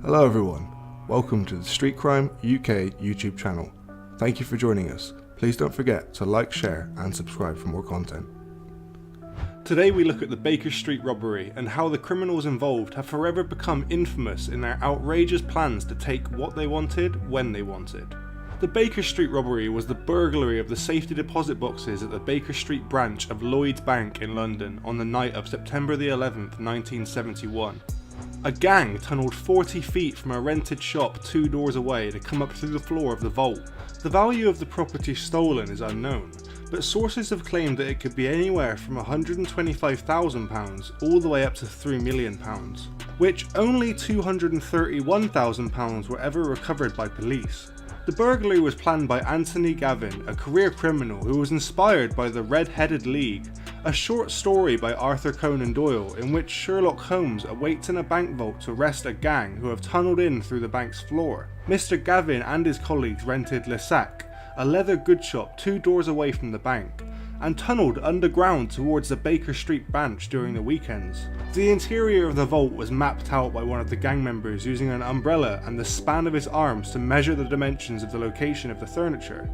Hello everyone, welcome to the Street Crime UK YouTube channel. Thank you for joining us. Please don't forget to like, share and subscribe for more content. Today we look at the Baker Street robbery and how the criminals involved have forever become infamous in their outrageous plans to take what they wanted when they wanted. The Baker Street robbery was the burglary of the safety deposit boxes at the Baker Street branch of Lloyds Bank in London on the night of September the 11th, 1971. A gang tunnelled 40 feet from a rented shop 2 doors away to come up through the floor of the vault. The value of the property stolen is unknown, but sources have claimed that it could be anywhere from £125,000 all the way up to £3 million, which only £231,000 were ever recovered by police. The burglary was planned by Anthony Gavin, a career criminal who was inspired by The Red-Headed League, a short story by Arthur Conan Doyle in which Sherlock Holmes awaits in a bank vault to arrest a gang who have tunnelled in through the bank's floor. Mr. Gavin and his colleagues rented Le Sac, a leather goods shop 2 doors away from the bank, and tunnelled underground towards the Baker Street branch during the weekends. The interior of the vault was mapped out by one of the gang members using an umbrella and the span of his arms to measure the dimensions of the location of the furniture.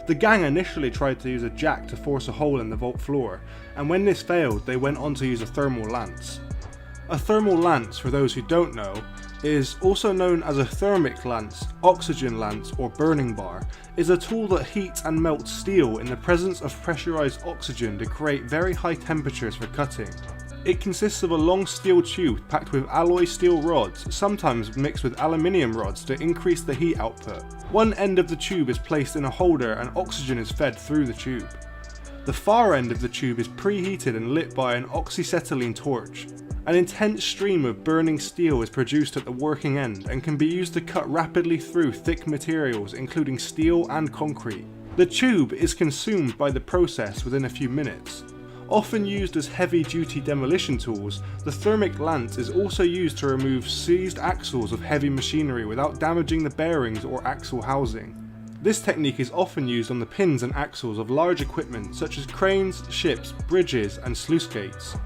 The gang initially tried to use a jack to force a hole in the vault floor, and when this failed they went on to use a thermal lance. A thermal lance, for those who don't know, is also known as a thermic lance, oxygen lance or burning bar, is a tool that heats and melts steel in the presence of pressurized oxygen to create very high temperatures for cutting. It consists of a long steel tube packed with alloy steel rods, sometimes mixed with aluminium rods to increase the heat output. One end of the tube is placed in a holder and oxygen is fed through the tube. The far end of the tube is preheated and lit by an oxyacetylene torch. An intense stream of burning steel is produced at the working end and can be used to cut rapidly through thick materials including steel and concrete. The tube is consumed by the process within a few minutes. Often used as heavy-duty demolition tools, the thermic lance is also used to remove seized axles of heavy machinery without damaging the bearings or axle housing. This technique is often used on the pins and axles of large equipment such as cranes, ships, bridges and sluice gates.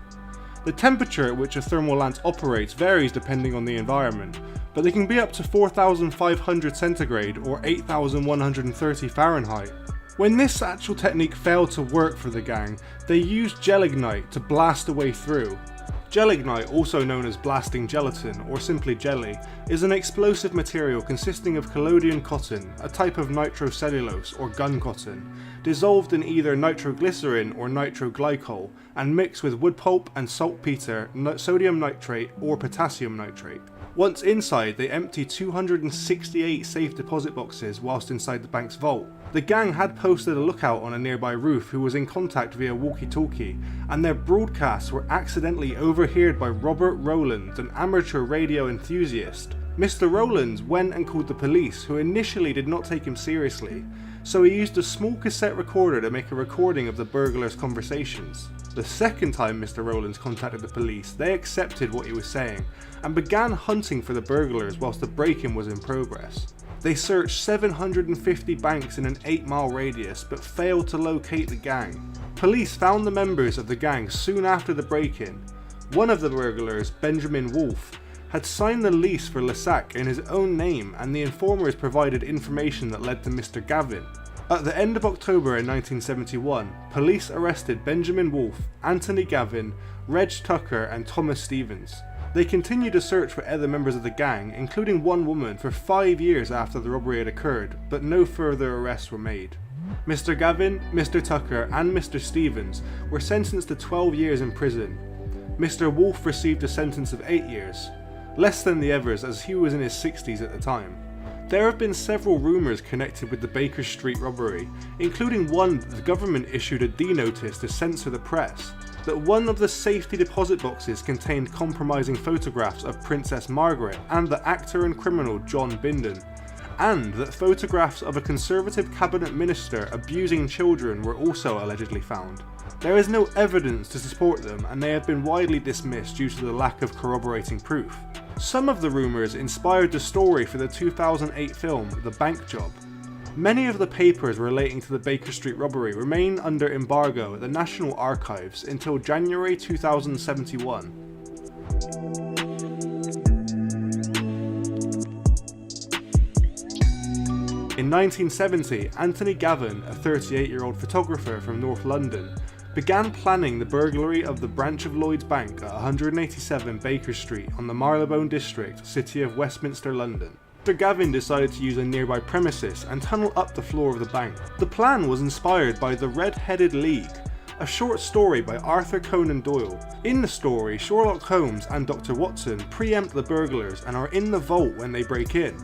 The temperature at which a thermal lance operates varies depending on the environment, but they can be up to 4,500 centigrade or 8,130 Fahrenheit. When this actual technique failed to work for the gang, they used gelignite to blast a way through. Gelignite, also known as blasting gelatin or simply jelly, is an explosive material consisting of collodion cotton, a type of nitrocellulose or gun cotton, dissolved in either nitroglycerin or nitroglycol and mixed with wood pulp and saltpeter, sodium nitrate or potassium nitrate. Once inside, they empty 268 safe deposit boxes whilst inside the bank's vault. The gang had posted a lookout on a nearby roof who was in contact via walkie-talkie, and their broadcasts were accidentally overheard by Robert Rowland, an amateur radio enthusiast. Mr. Rowland went and called the police, who initially did not take him seriously, so he used a small cassette recorder to make a recording of the burglars' conversations. The second time Mr. Rowlands contacted the police, they accepted what he was saying, and began hunting for the burglars whilst the break-in was in progress. They searched 750 banks in an 8-mile radius, but failed to locate the gang. Police found the members of the gang soon after the break-in. One of the burglars, Benjamin Wolfe, had signed the lease for Le Sac in his own name, and the informers provided information that led to Mr. Gavin. At the end of October in 1971, police arrested Benjamin Wolfe, Anthony Gavin, Reg Tucker and Thomas Stevens. They continued to search for other members of the gang, including one woman, for 5 years after the robbery had occurred, but no further arrests were made. Mr. Gavin, Mr. Tucker and Mr. Stevens were sentenced to 12 years in prison. Mr. Wolfe received a sentence of 8 years, less than the others as he was in his 60s at the time. There have been several rumours connected with the Baker Street robbery, including one that the government issued a D-notice to censor the press, that one of the safety deposit boxes contained compromising photographs of Princess Margaret and the actor and criminal John Bindon, and that photographs of a Conservative cabinet minister abusing children were also allegedly found. There is no evidence to support them, and they have been widely dismissed due to the lack of corroborating proof. Some of the rumours inspired the story for the 2008 film The Bank Job. Many of the papers relating to the Baker Street robbery remain under embargo at the National Archives until January 2071. In 1970, Anthony Gavin, a 38-year-old photographer from North London, began planning the burglary of the branch of Lloyd's Bank at 187 Baker Street on the Marylebone district, City of Westminster, London. Mr. Gavin decided to use a nearby premises and tunnel up the floor of the bank. The plan was inspired by The Red-Headed League, a short story by Arthur Conan Doyle. In the story, Sherlock Holmes and Dr. Watson preempt the burglars and are in the vault when they break in.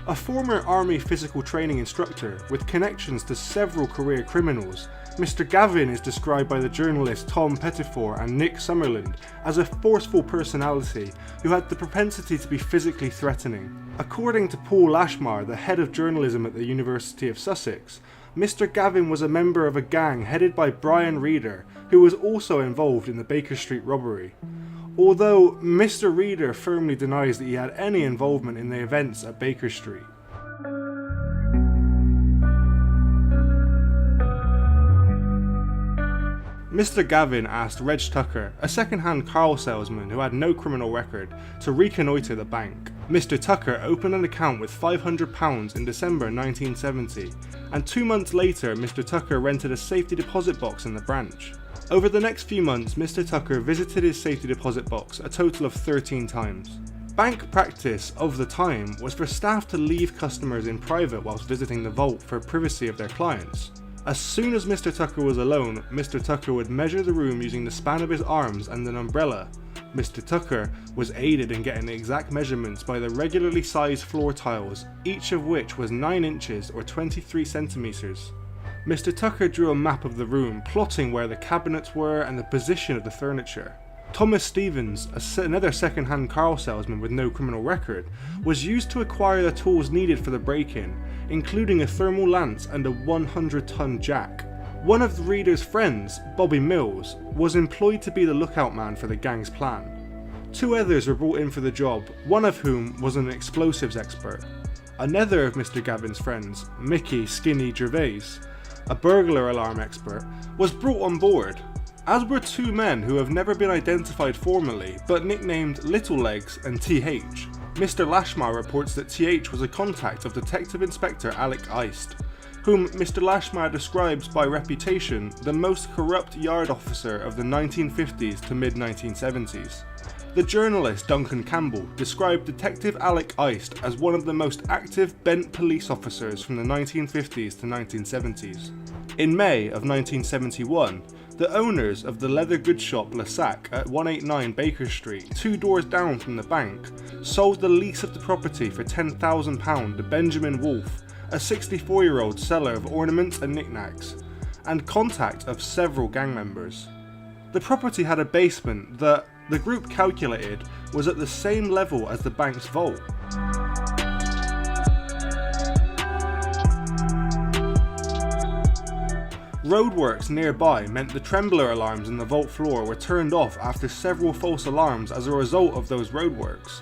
A former army physical training instructor with connections to several career criminals, Mr. Gavin is described by the journalists Tom Pettifor and Nick Summerland as a forceful personality who had the propensity to be physically threatening. According to Paul Lashmar, the head of journalism at the University of Sussex, Mr. Gavin was a member of a gang headed by Brian Reader, who was also involved in the Baker Street robbery. Although Mr. Reader firmly denies that he had any involvement in the events at Baker Street. Mr. Gavin asked Reg Tucker, a second-hand car salesman who had no criminal record, to reconnoitre the bank. Mr. Tucker opened an account with £500 in December 1970, and 2 months later Mr. Tucker rented a safety deposit box in the branch. Over the next few months, Mr. Tucker visited his safety deposit box a total of 13 times. Bank practice of the time was for staff to leave customers in private whilst visiting the vault for privacy of their clients. As soon as Mr. Tucker was alone, Mr. Tucker would measure the room using the span of his arms and an umbrella. Mr. Tucker was aided in getting the exact measurements by the regularly sized floor tiles, each of which was 9 inches or 23 centimetres. Mr. Tucker drew a map of the room, plotting where the cabinets were and the position of the furniture. Thomas Stevens, another second-hand car salesman with no criminal record, was used to acquire the tools needed for the break-in, including a thermal lance and a 100-ton jack. One of the Reader's friends, Bobby Mills, was employed to be the lookout man for the gang's plan. 2 others were brought in for the job, one of whom was an explosives expert. Another of Mr. Gavin's friends, Mickey Skinny Gervais, a burglar alarm expert, was brought on board, as were 2 men who have never been identified formally, but nicknamed Little Legs and TH. Mr. Lashmar reports that TH was a contact of Detective Inspector Alec Heist, whom Mr. Lashmar describes by reputation the most corrupt yard officer of the 1950s to mid-1970s. The journalist Duncan Campbell described Detective Alec Heist as one of the most active bent police officers from the 1950s to 1970s. In May of 1971, the owners of the leather goods shop Lassac at 189 Baker Street, 2 doors down from the bank, sold the lease of the property for £10,000 to Benjamin Wolfe, a 64-year-old seller of ornaments and knickknacks, and contact of several gang members. The property had a basement that, the group calculated, was at the same level as the bank's vault. Roadworks nearby meant the trembler alarms in the vault floor were turned off after several false alarms as a result of those roadworks.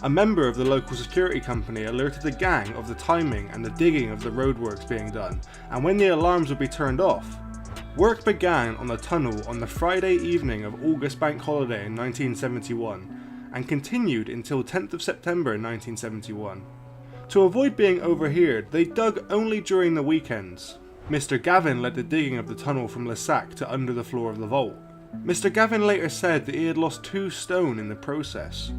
A member of the local security company alerted the gang of the timing and the digging of the roadworks being done, and when the alarms would be turned off. Work began on the tunnel on the Friday evening of August Bank Holiday in 1971, and continued until 10th of September 1971. To avoid being overheard, they dug only during the weekends. Mr. Gavin led the digging of the tunnel from Lassac to under the floor of the vault. Mr. Gavin later said that he had lost 2 stone in the process.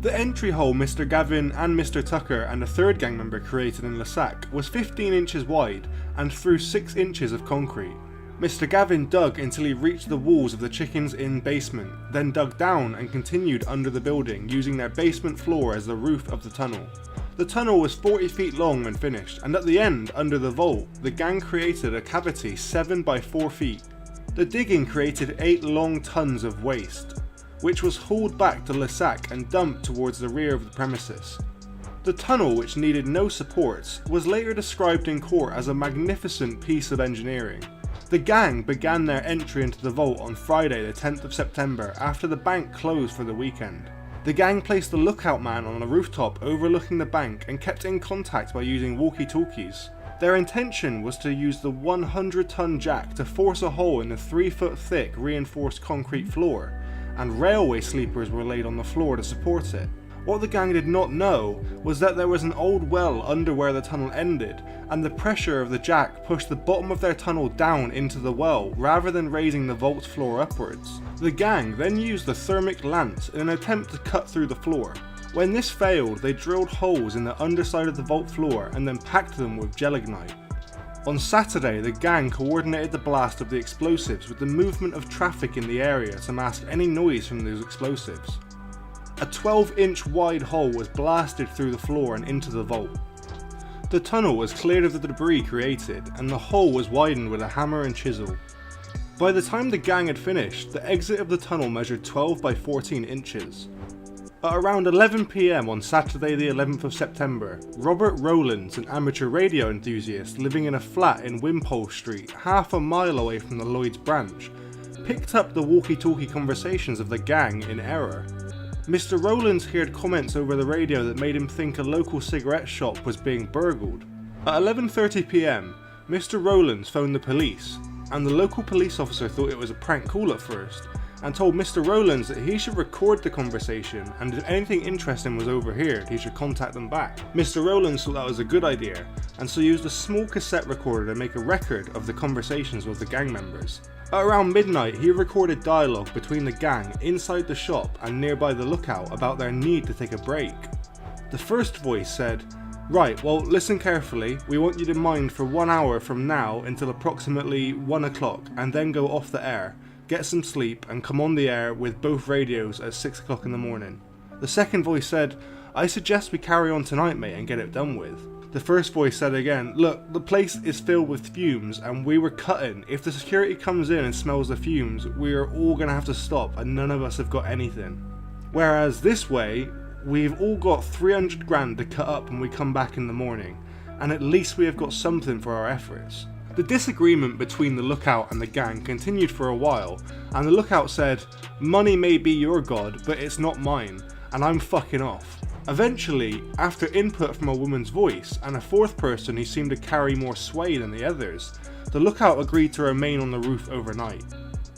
The entry hole Mr. Gavin and Mr. Tucker and a 3rd gang member created in Lassac was 15 inches wide and through 6 inches of concrete. Mr. Gavin dug until he reached the walls of the Chickens Inn basement, then dug down and continued under the building using their basement floor as the roof of the tunnel. The tunnel was 40 feet long when finished, and at the end, under the vault, the gang created a cavity 7 by 4 feet. The digging created 8 long tons of waste, which was hauled back to Lassac and dumped towards the rear of the premises. The tunnel, which needed no supports, was later described in court as a magnificent piece of engineering. The gang began their entry into the vault on Friday the 10th of September after the bank closed for the weekend. The gang placed the lookout man on a rooftop overlooking the bank and kept in contact by using walkie-talkies. Their intention was to use the 100-ton jack to force a hole in the 3-foot thick reinforced concrete floor, and railway sleepers were laid on the floor to support it. What the gang did not know was that there was an old well under where the tunnel ended, and the pressure of the jack pushed the bottom of their tunnel down into the well rather than raising the vault's floor upwards. The gang then used the thermic lance in an attempt to cut through the floor. When this failed, they drilled holes in the underside of the vault floor and then packed them with gelignite. On Saturday, the gang coordinated the blast of the explosives with the movement of traffic in the area to mask any noise from those explosives. A 12-inch wide hole was blasted through the floor and into the vault. The tunnel was cleared of the debris created, and the hole was widened with a hammer and chisel. By the time the gang had finished, the exit of the tunnel measured 12 by 14 inches. At around 11 PM on Saturday the 11th of September, Robert Rowlands, an amateur radio enthusiast living in a flat in Wimpole Street, half a mile away from the Lloyd's branch, picked up the walkie-talkie conversations of the gang in error. Mr. Rowlands heard comments over the radio that made him think a local cigarette shop was being burgled. At 11:30 PM, Mr. Rowlands phoned the police, and the local police officer thought it was a prank call at first, and told Mr. Rowlands that he should record the conversation, and if anything interesting was overheard, he should contact them back. Mr. Rowlands thought that was a good idea, and so used a small cassette recorder to make a record of the conversations with the gang members. At around midnight, he recorded dialogue between the gang inside the shop and nearby the lookout about their need to take a break. The first voice said, "Right, well listen carefully, we want you to mind for 1 hour from now until approximately 1 o'clock and then go off the air, get some sleep and come on the air with both radios at 6 o'clock in the morning." The second voice said, "I suggest we carry on tonight mate and get it done with." The first voice said again, "Look, the place is filled with fumes and we were cutting. If the security comes in and smells the fumes, we are all going to have to stop and none of us have got anything. Whereas this way, we've all got 300 grand to cut up when we come back in the morning, and at least we have got something for our efforts." The disagreement between the lookout and the gang continued for a while, and the lookout said, "Money may be your god, but it's not mine, and I'm fucking off." Eventually, after input from a woman's voice and a fourth person who seemed to carry more sway than the others, the lookout agreed to remain on the roof overnight.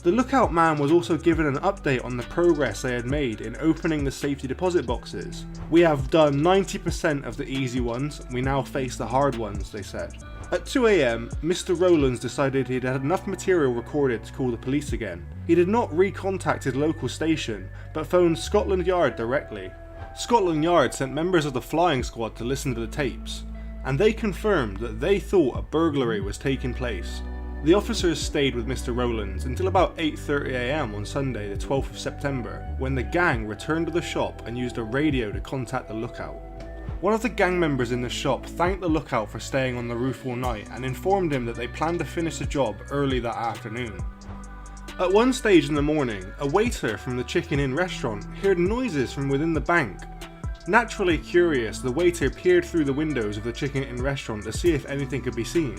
The lookout man was also given an update on the progress they had made in opening the safety deposit boxes. "We have done 90% of the easy ones, we now face the hard ones," they said. At 2 AM, Mr. Rowlands decided he'd had enough material recorded to call the police again. He did not recontact his local station, but phoned Scotland Yard directly. Scotland Yard sent members of the flying squad to listen to the tapes, and they confirmed that they thought a burglary was taking place. The officers stayed with Mr. Rowlands until about 8:30 AM on Sunday the 12th of September, when the gang returned to the shop and used a radio to contact the lookout. One of the gang members in the shop thanked the lookout for staying on the roof all night and informed him that they planned to finish the job early that afternoon. At one stage in the morning, a waiter from the Chicken Inn restaurant heard noises from within the bank. Naturally curious, the waiter peered through the windows of the Chicken Inn restaurant to see if anything could be seen.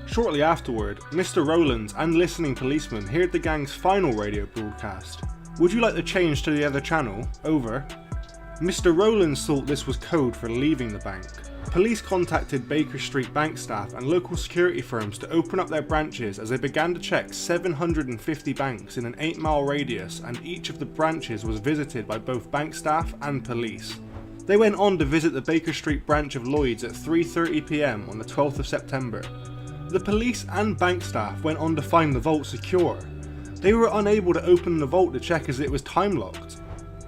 Shortly afterward, Mr. Rowlands and listening policemen heard the gang's final radio broadcast. "Would you like to change to the other channel? Over." Mr. Rowlands thought this was code for leaving the bank. Police contacted Baker Street bank staff and local security firms to open up their branches as they began to check 750 banks in an 8-mile radius, and each of the branches was visited by both bank staff and police. They went on to visit the Baker Street branch of Lloyd's at 3:30 PM on the 12th of September. The police and bank staff went on to find the vault secure. They were unable to open the vault to check as it was time locked.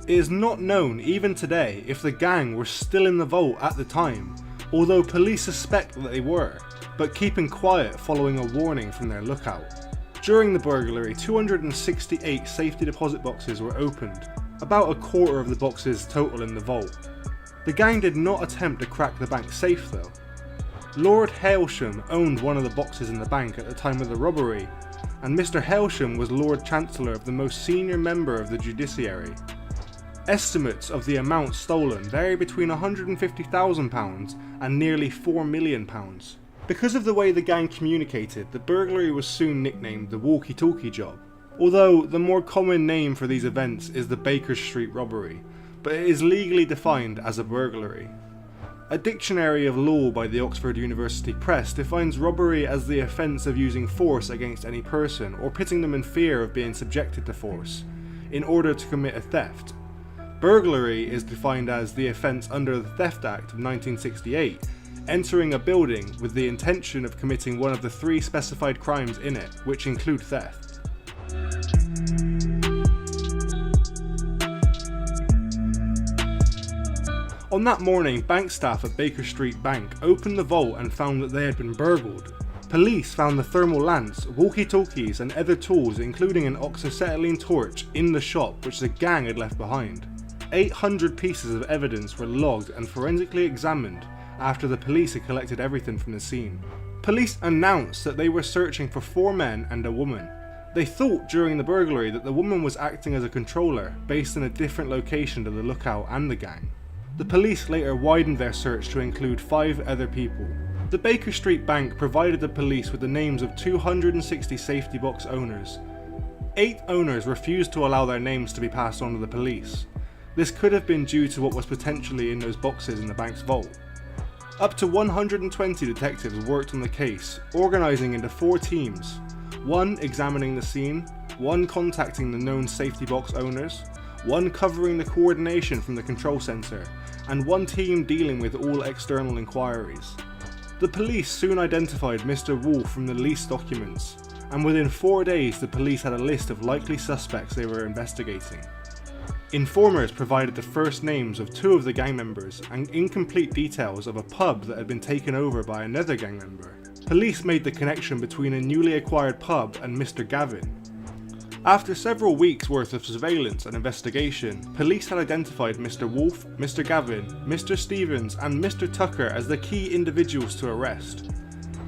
It is not known even today if the gang were still in the vault at the time, although police suspect that they were, but keeping quiet following a warning from their lookout. During the burglary, 268 safety deposit boxes were opened, about a quarter of the boxes total in the vault. The gang did not attempt to crack the bank safe though. Lord Hailsham owned one of the boxes in the bank at the time of the robbery, and Mr. Hailsham was Lord Chancellor of the most senior member of the judiciary. Estimates of the amount stolen vary between £150,000 and nearly £4 million. Because of the way the gang communicated, the burglary was soon nicknamed the walkie-talkie job, although the more common name for these events is the Baker Street robbery, but it is legally defined as a burglary. A dictionary of law by the Oxford University Press defines robbery as the offence of using force against any person or putting them in fear of being subjected to force, in order to commit a theft. Burglary is defined as the offence under the Theft Act of 1968, entering a building with the intention of committing one of the 3 specified crimes in it, which include theft. On that morning, bank staff at Baker Street Bank opened the vault and found that they had been burgled. Police found the thermal lamps, walkie-talkies and other tools, including an oxyacetylene torch, in the shop which the gang had left behind. 800 pieces of evidence were logged and forensically examined after the police had collected everything from the scene. Police announced that they were searching for 4 men and a woman. They thought during the burglary that the woman was acting as a controller, based in a different location to the lookout and the gang. The police later widened their search to include 5 other people. The Baker Street Bank provided the police with the names of 260 safety box owners. 8 owners refused to allow their names to be passed on to the police. This could have been due to what was potentially in those boxes in the bank's vault. Up to 120 detectives worked on the case, organising into 4 teams. 1 examining the scene, 1 contacting the known safety box owners, 1 covering the coordination from the control centre, and 1 team dealing with all external inquiries. The police soon identified Mr. Wolf from the lease documents, and within 4 days the police had a list of likely suspects they were investigating. Informers provided the first names of 2 of the gang members and incomplete details of a pub that had been taken over by another gang member. Police made the connection between a newly acquired pub and Mr. Gavin. After several weeks worth of surveillance and investigation, police had identified Mr. Wolf, Mr. Gavin, Mr. Stevens and Mr. Tucker as the key individuals to arrest.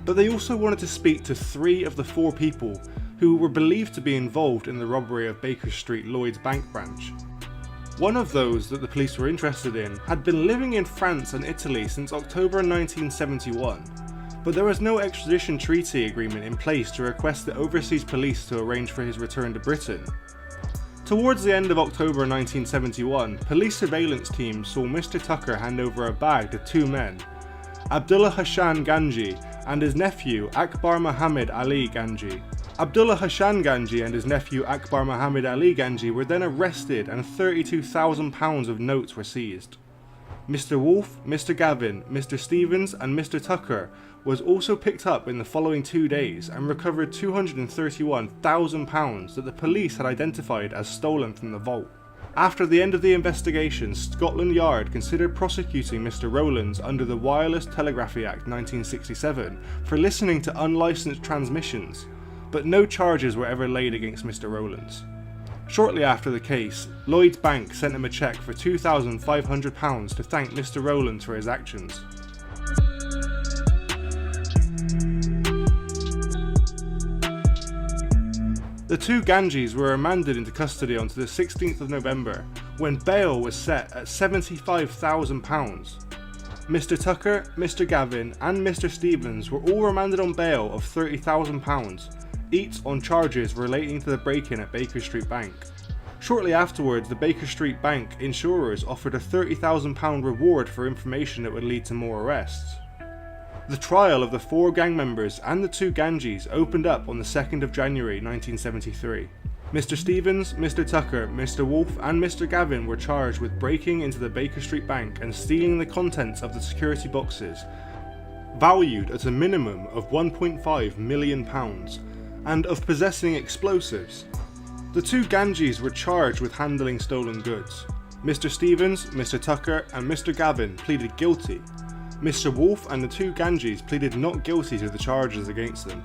But they also wanted to speak to 3 of the 4 people who were believed to be involved in the robbery of Baker Street Lloyd's bank branch. One of those that the police were interested in had been living in France and Italy since October 1971. But there was no extradition treaty agreement in place to request the overseas police to arrange for his return to Britain. Towards the end of October 1971, police surveillance teams saw Mr. Tucker hand over a bag to 2 men, Abdullah Hassan Ganji and his nephew Akbar Muhammad Ali Ganji. Abdullah Hassan Ganji and his nephew Akbar Muhammad Ali Ganji were then arrested and £32,000 of notes were seized. Mr. Wolf, Mr. Gavin, Mr. Stevens and Mr. Tucker was also picked up in the following 2 days and recovered £231,000 that the police had identified as stolen from the vault. After the end of the investigation, Scotland Yard considered prosecuting Mr. Rowlands under the Wireless Telegraphy Act 1967 for listening to unlicensed transmissions, but no charges were ever laid against Mr. Rowlands. Shortly after the case, Lloyd's Bank sent him a cheque for £2,500 to thank Mr. Rowlands for his actions. The 2 Ganjis were remanded into custody until the 16th of November, when bail was set at £75,000. Mr. Tucker, Mr. Gavin and Mr. Stevens were all remanded on bail of £30,000, each on charges relating to the break-in at Baker Street Bank. Shortly afterwards, the Baker Street Bank insurers offered a £30,000 reward for information that would lead to more arrests. The trial of the 4 gang members and the 2 Ganjis opened up on the 2nd of January 1973. Mr. Stevens, Mr. Tucker, Mr. Wolf and Mr. Gavin were charged with breaking into the Baker Street Bank and stealing the contents of the security boxes, valued at a minimum of £1.5 million, and of possessing explosives. The 2 Ganjis were charged with handling stolen goods. Mr. Stevens, Mr. Tucker and Mr. Gavin pleaded guilty. Mr. Wolf and the 2 Ganjis pleaded not guilty to the charges against them.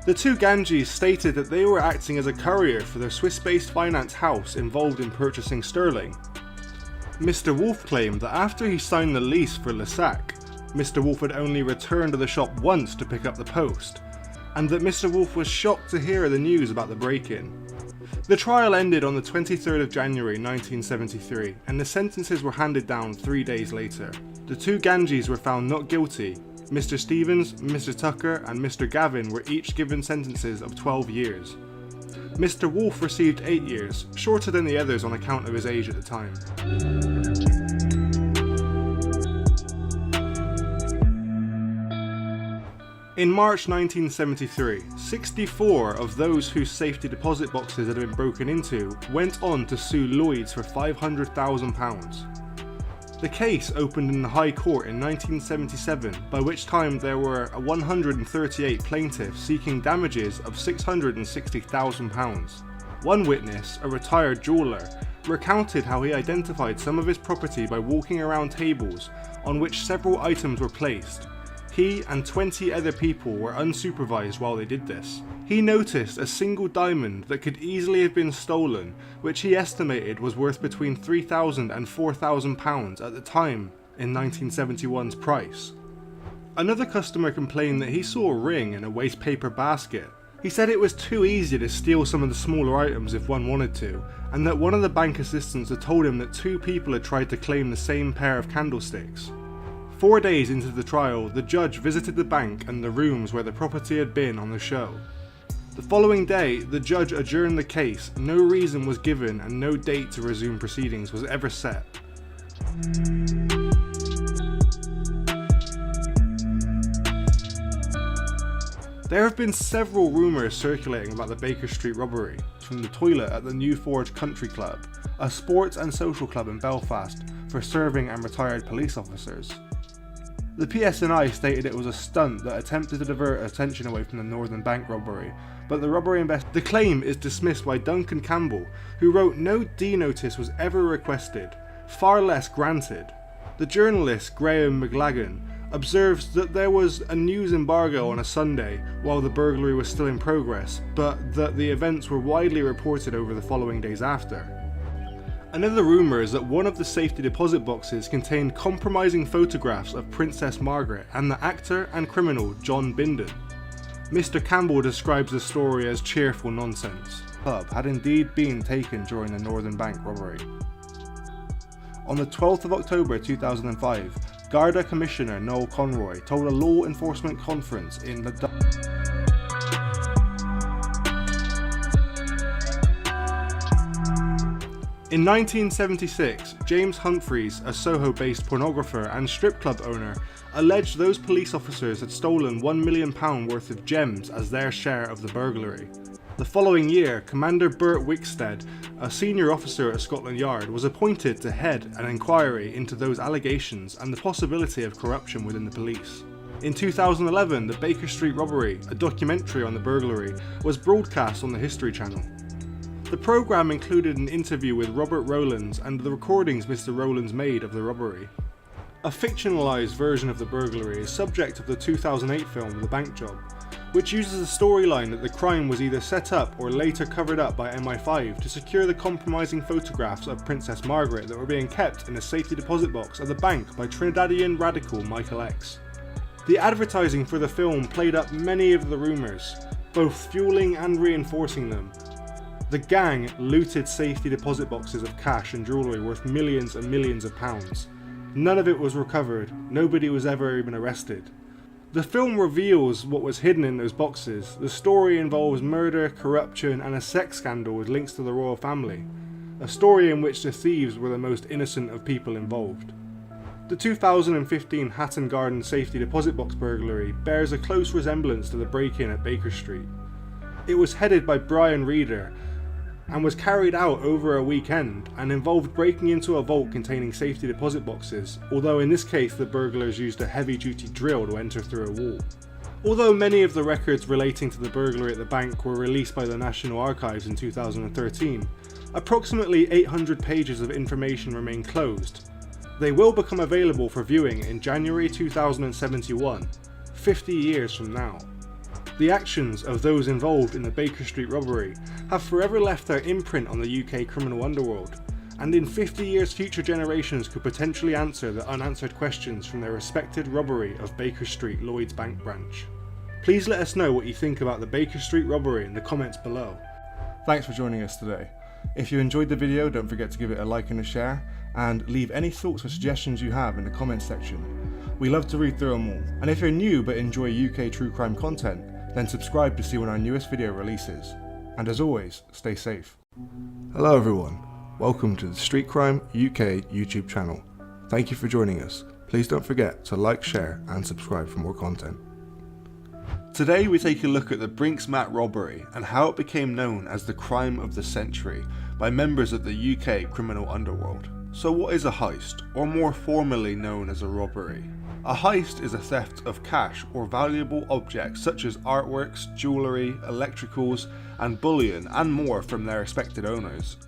The 2 Ganjis stated that they were acting as a courier for the Swiss-based finance house involved in purchasing sterling. Mr. Wolf claimed that after he signed the lease for Lassac, Mr. Wolf had only returned to the shop once to pick up the post, and that Mr. Wolf was shocked to hear the news about the break-in. The trial ended on the 23rd of January 1973, and the sentences were handed down 3 days later. The 2 Ganjis were found not guilty. Mr. Stevens, Mr. Tucker and Mr. Gavin were each given sentences of 12 years. Mr. Wolf received 8 years, shorter than the others on account of his age at the time. In March 1973, 64 of those whose safety deposit boxes had been broken into went on to sue Lloyds for £500,000. The case opened in the High Court in 1977, by which time there were 138 plaintiffs seeking damages of £660,000. One witness, a retired jeweller, recounted how he identified some of his property by walking around tables on which several items were placed. He and 20 other people were unsupervised while they did this. He noticed a single diamond that could easily have been stolen, which he estimated was worth between £3,000 and £4,000 at the time in 1971's price. Another customer complained that he saw a ring in a waste paper basket. He said it was too easy to steal some of the smaller items if one wanted to, and that one of the bank assistants had told him that 2 people had tried to claim the same pair of candlesticks. 4 days into the trial, the judge visited the bank and the rooms where the property had been on the show. The following day, the judge adjourned the case. No reason was given and no date to resume proceedings was ever set. There have been several rumours circulating about the Baker Street robbery, from the toilet at the New Forge Country Club, a sports and social club in Belfast for serving and retired police officers. The PSNI stated it was a stunt that attempted to divert attention away from the Northern Bank robbery, but the claim is dismissed by Duncan Campbell, who wrote no D-notice was ever requested, far less granted. The journalist Graham McLagan observes that there was a news embargo on a Sunday while the burglary was still in progress, but that the events were widely reported over the following days after. Another rumour is that one of the safety deposit boxes contained compromising photographs of Princess Margaret and the actor and criminal John Bindon. Mr. Campbell describes the story as cheerful nonsense. The club had indeed been taken during the Northern Bank robbery. On the 12th of October 2005, Garda Commissioner Noel Conroy told a law enforcement conference in the In 1976, James Humphreys, a Soho-based pornographer and strip club owner, alleged those police officers had stolen £1 million worth of gems as their share of the burglary. The following year, Commander Bert Wickstead, a senior officer at Scotland Yard, was appointed to head an inquiry into those allegations and the possibility of corruption within the police. In 2011, the Baker Street robbery, a documentary on the burglary, was broadcast on the History Channel. The programme included an interview with Robert Rowlands and the recordings Mr. Rowlands made of the robbery. A fictionalised version of the burglary is subject of the 2008 film The Bank Job, which uses a storyline that the crime was either set up or later covered up by MI5 to secure the compromising photographs of Princess Margaret that were being kept in a safety deposit box at the bank by Trinidadian radical Michael X. The advertising for the film played up many of the rumours, both fueling and reinforcing them. The gang looted safety deposit boxes of cash and jewellery worth millions and millions of pounds. None of it was recovered, nobody was ever even arrested. The film reveals what was hidden in those boxes. The story involves murder, corruption and a sex scandal with links to the royal family. A story in which the thieves were the most innocent of people involved. The 2015 Hatton Garden safety deposit box burglary bears a close resemblance to the break-in at Baker Street. It was headed by Brian Reeder and was carried out over a weekend and involved breaking into a vault containing safety deposit boxes, although in this case the burglars used a heavy-duty drill to enter through a wall. Although many of the records relating to the burglary at the bank were released by the National Archives in 2013, approximately 800 pages of information remain closed. They will become available for viewing in January 2071, 50 years from now. The actions of those involved in the Baker Street robbery have forever left their imprint on the UK criminal underworld, and in 50 years future generations could potentially answer the unanswered questions from their respected robbery of Baker Street Lloyds Bank branch. Please let us know what you think about the Baker Street robbery in the comments below. Thanks for joining us today. If you enjoyed the video, don't forget to give it a like and a share, and leave any thoughts or suggestions you have in the comments section. We love to read through them all, and if you're new but enjoy UK true crime content, then subscribe to see when our newest video releases. And as always, stay safe. Hello everyone, welcome to the Street Crime UK YouTube channel. Thank you for joining us. Please don't forget to like, share and subscribe for more content. Today we take a look at the Brinks-Mat robbery and how it became known as the crime of the century by members of the UK criminal underworld. So what is a heist, or more formally known as a robbery? A heist is a theft of cash or valuable objects such as artworks, jewellery, electricals and bullion and more from their respected owners.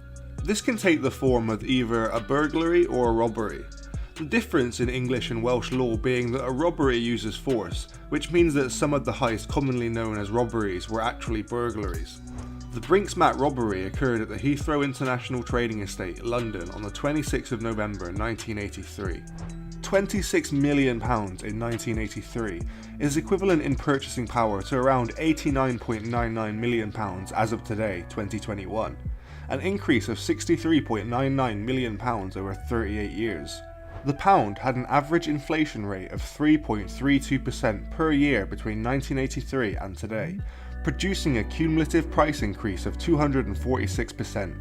This can take the form of either a burglary or a robbery. The difference in English and Welsh law being that a robbery uses force, which means that some of the heists commonly known as robberies were actually burglaries. The Brinks-Mat robbery occurred at the Heathrow International Trading Estate, London on the 26th of November 1983. £26 million in 1983 is equivalent in purchasing power to around £89.99 million as of today, 2021, an increase of £63.99 million over 38 years. The pound had an average inflation rate of 3.32% per year between 1983 and today, producing a cumulative price increase of 246%.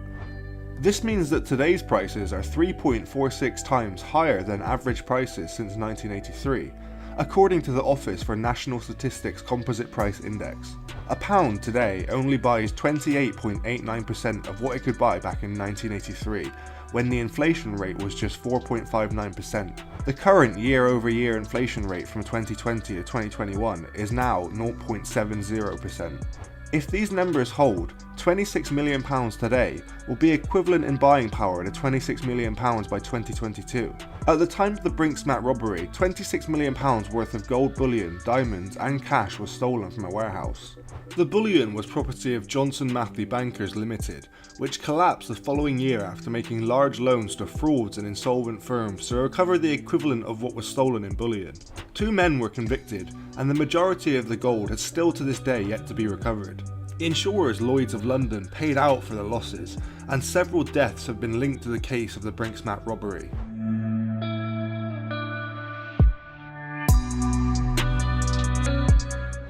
This means that today's prices are 3.46 times higher than average prices since 1983, according to the Office for National Statistics Composite Price Index. A pound today only buys 28.89% of what it could buy back in 1983, when the inflation rate was just 4.59%. The current year-over-year inflation rate from 2020 to 2021 is now 0.70%. If these numbers hold, £26 million today will be equivalent in buying power to £26 million by 2022. At the time of the Brinks-Mat robbery, £26 million worth of gold bullion, diamonds and cash was stolen from a warehouse. The bullion was property of Johnson Matthey Bankers Limited, which collapsed the following year after making large loans to frauds and insolvent firms to recover the equivalent of what was stolen in bullion. 2 men were convicted, and the majority of the gold has still to this day yet to be recovered. Insurers Lloyd's of London paid out for the losses, and several deaths have been linked to the case of the Brinks-Mat robbery.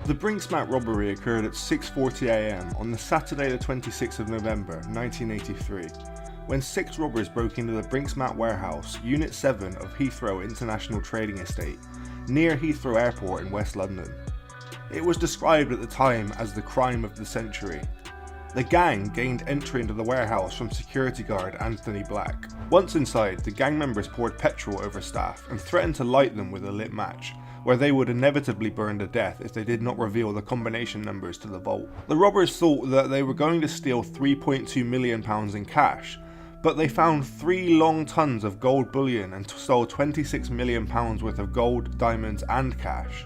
The Brinks-Mat robbery occurred at 6:40 AM on the Saturday the 26th of November 1983, when 6 robbers broke into the Brinks-Mat warehouse, Unit 7 of Heathrow International Trading Estate, near Heathrow Airport in West London. It was described at the time as the crime of the century. The gang gained entry into the warehouse from security guard Anthony Black. Once inside, the gang members poured petrol over staff and threatened to light them with a lit match, where they would inevitably burn to death if they did not reveal the combination numbers to the vault. The robbers thought that they were going to steal £3.2 million in cash, but they found 3 long tons of gold bullion and stole £26 million worth of gold, diamonds and cash.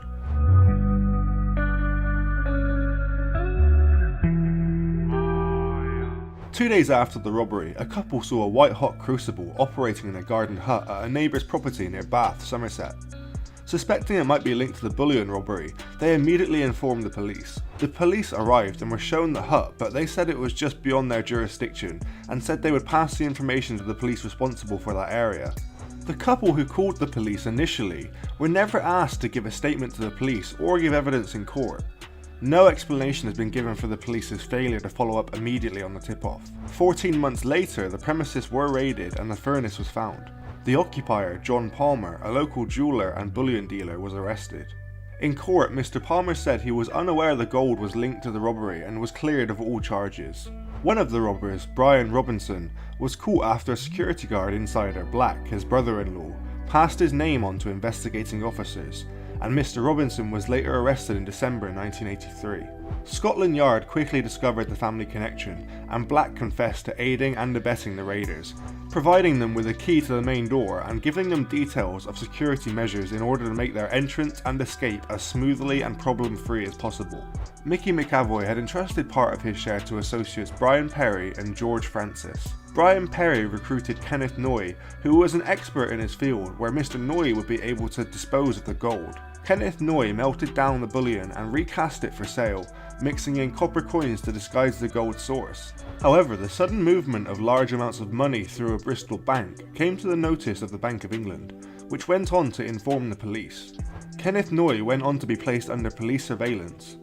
Two days after the robbery, a couple saw a white-hot crucible operating in a garden hut at a neighbour's property near Bath, Somerset. Suspecting it might be linked to the bullion robbery, they immediately informed the police. The police arrived and were shown the hut, but they said it was just beyond their jurisdiction and said they would pass the information to the police responsible for that area. The couple who called the police initially were never asked to give a statement to the police or give evidence in court. No explanation has been given for the police's failure to follow up immediately on the tip-off. 14 months later, the premises were raided and the furnace was found. The occupier, John Palmer, a local jeweller and bullion dealer, was arrested. In court, Mr. Palmer said he was unaware the gold was linked to the robbery and was cleared of all charges. One of the robbers, Brian Robinson, was caught after a security guard insider, Black, his brother-in-law, passed his name on to investigating officers, and Mr. Robinson was later arrested in December 1983. Scotland Yard quickly discovered the family connection, and Black confessed to aiding and abetting the raiders, providing them with a key to the main door and giving them details of security measures in order to make their entrance and escape as smoothly and problem-free as possible. Mickey McAvoy had entrusted part of his share to associates Brian Perry and George Francis. Brian Perry recruited Kenneth Noy, who was an expert in his field, where Mr. Noy would be able to dispose of the gold. Kenneth Noy melted down the bullion and recast it for sale, mixing in copper coins to disguise the gold source. However, the sudden movement of large amounts of money through a Bristol bank came to the notice of the Bank of England, which went on to inform the police. Kenneth Noy went on to be placed under police surveillance.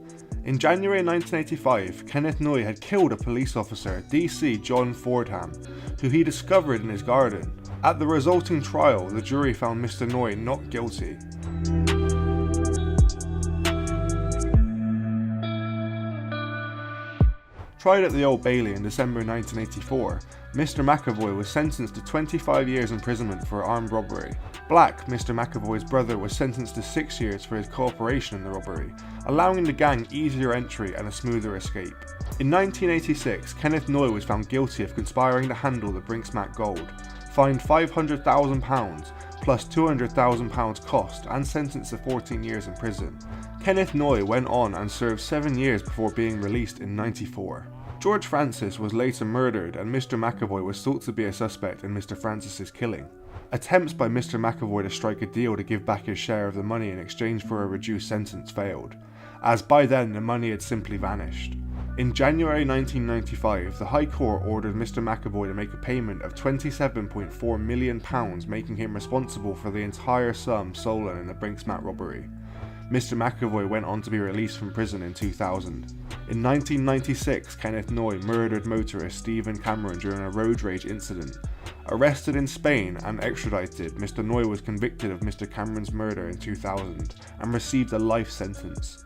In January 1985, Kenneth Noy had killed a police officer, DC John Fordham, who he discovered in his garden. At the resulting trial, the jury found Mr. Noy not guilty. Tried at the Old Bailey in December 1984, Mr. McAvoy was sentenced to 25 years imprisonment for armed robbery. Black, Mr. McAvoy's brother, was sentenced to 6 years for his cooperation in the robbery, allowing the gang easier entry and a smoother escape. In 1986, Kenneth Noy was found guilty of conspiring to handle the Brinks-Mat gold, fined £500,000 plus £200,000 cost, and sentenced to 14 years in prison. Kenneth Noy went on and served 7 years before being released in '94. George Francis was later murdered, and Mr. McAvoy was thought to be a suspect in Mr. Francis's killing. Attempts by Mr. McAvoy to strike a deal to give back his share of the money in exchange for a reduced sentence failed, as by then the money had simply vanished. In January 1995, the High Court ordered Mr. McAvoy to make a payment of £27.4 million, making him responsible for the entire sum stolen in the Brinks-Mat robbery. Mr. McAvoy went on to be released from prison in 2000. In 1996, Kenneth Noy murdered motorist Stephen Cameron during a road rage incident. Arrested in Spain and extradited, Mr. Noy was convicted of Mr. Cameron's murder in 2000 and received a life sentence.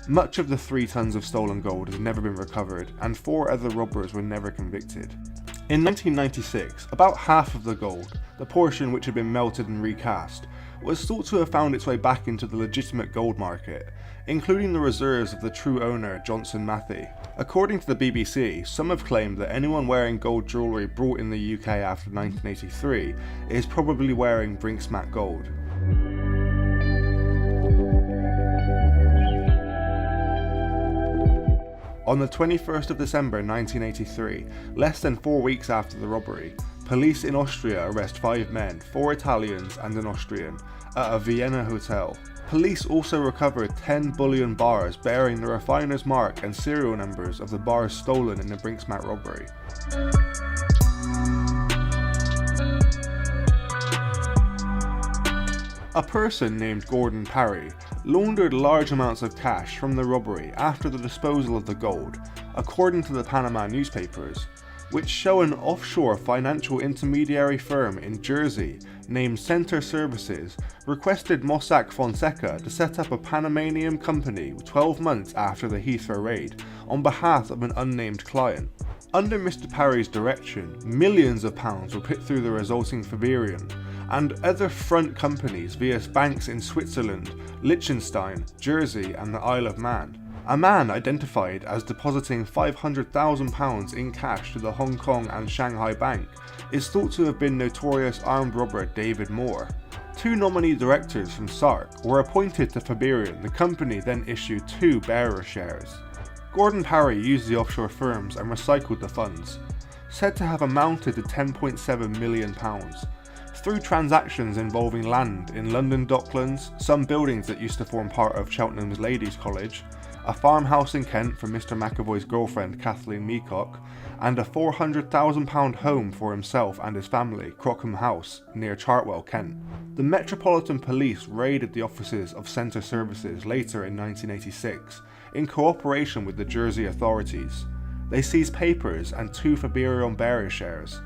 Much of the 3 tons of stolen gold has never been recovered, and 4 other robbers were never convicted. In 1996, about half of the gold, the portion which had been melted and recast, was thought to have found its way back into the legitimate gold market, including the reserves of the true owner Johnson Matthey. According to the BBC, some have claimed that anyone wearing gold jewellery brought in the UK after 1983 is probably wearing Brinks-Mat gold. On the 21st of December 1983, less than 4 weeks after the robbery, police in Austria arrest 5 men, 4 Italians and an Austrian, at a Vienna hotel. Police also recovered 10 bullion bars bearing the refiner's mark and serial numbers of the bars stolen in the Brinks-Mat robbery. A person named Gordon Parry laundered large amounts of cash from the robbery after the disposal of the gold, according to the Panama newspapers, which show an offshore financial intermediary firm in Jersey named Center Services requested Mossack Fonseca to set up a Panamanian company 12 months after the Heathrow raid on behalf of an unnamed client. Under Mr. Parry's direction, millions of pounds were put through the resulting Faberian and other front companies via banks in Switzerland, Liechtenstein, Jersey and the Isle of Man. A man identified as depositing £500,000 in cash to the Hong Kong and Shanghai Bank is thought to have been notorious armed robber David Moore. 2 nominee directors from SARK were appointed to Faberian. The company then issued 2 bearer shares. Gordon Parry used the offshore firms and recycled the funds, said to have amounted to £10.7 million. Through transactions involving land in London Docklands, some buildings that used to form part of Cheltenham's Ladies' College, a farmhouse in Kent for Mr. McAvoy's girlfriend Kathleen Meacock, and a £400,000 home for himself and his family, Crockham House, near Chartwell, Kent. The Metropolitan Police raided the offices of Centre Services later in 1986, in cooperation with the Jersey authorities. They seized papers and 2 Faberian bearer shares.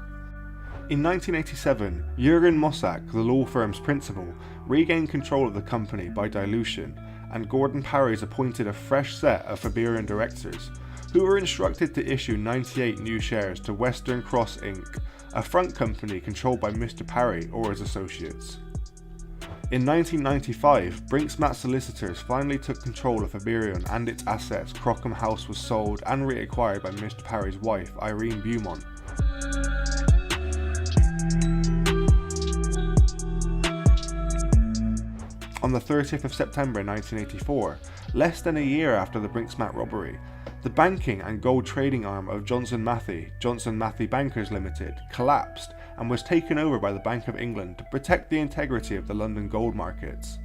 In 1987, Jürgen Mossack, the law firm's principal, regained control of the company by dilution, and Gordon Parry's appointed a fresh set of Faberian directors, who were instructed to issue 98 new shares to Western Cross Inc., a front company controlled by Mr. Parry or his associates. In 1995, Brinks-Mat solicitors finally took control of Faberian and its assets. Crockham House was sold and reacquired by Mr. Parry's wife, Irene Beaumont. On the 30th of September 1984, less than a year after the Brinks-Mat robbery, the banking and gold trading arm of Johnson Matthey Bankers Limited, collapsed and was taken over by the Bank of England to protect the integrity of the London gold markets.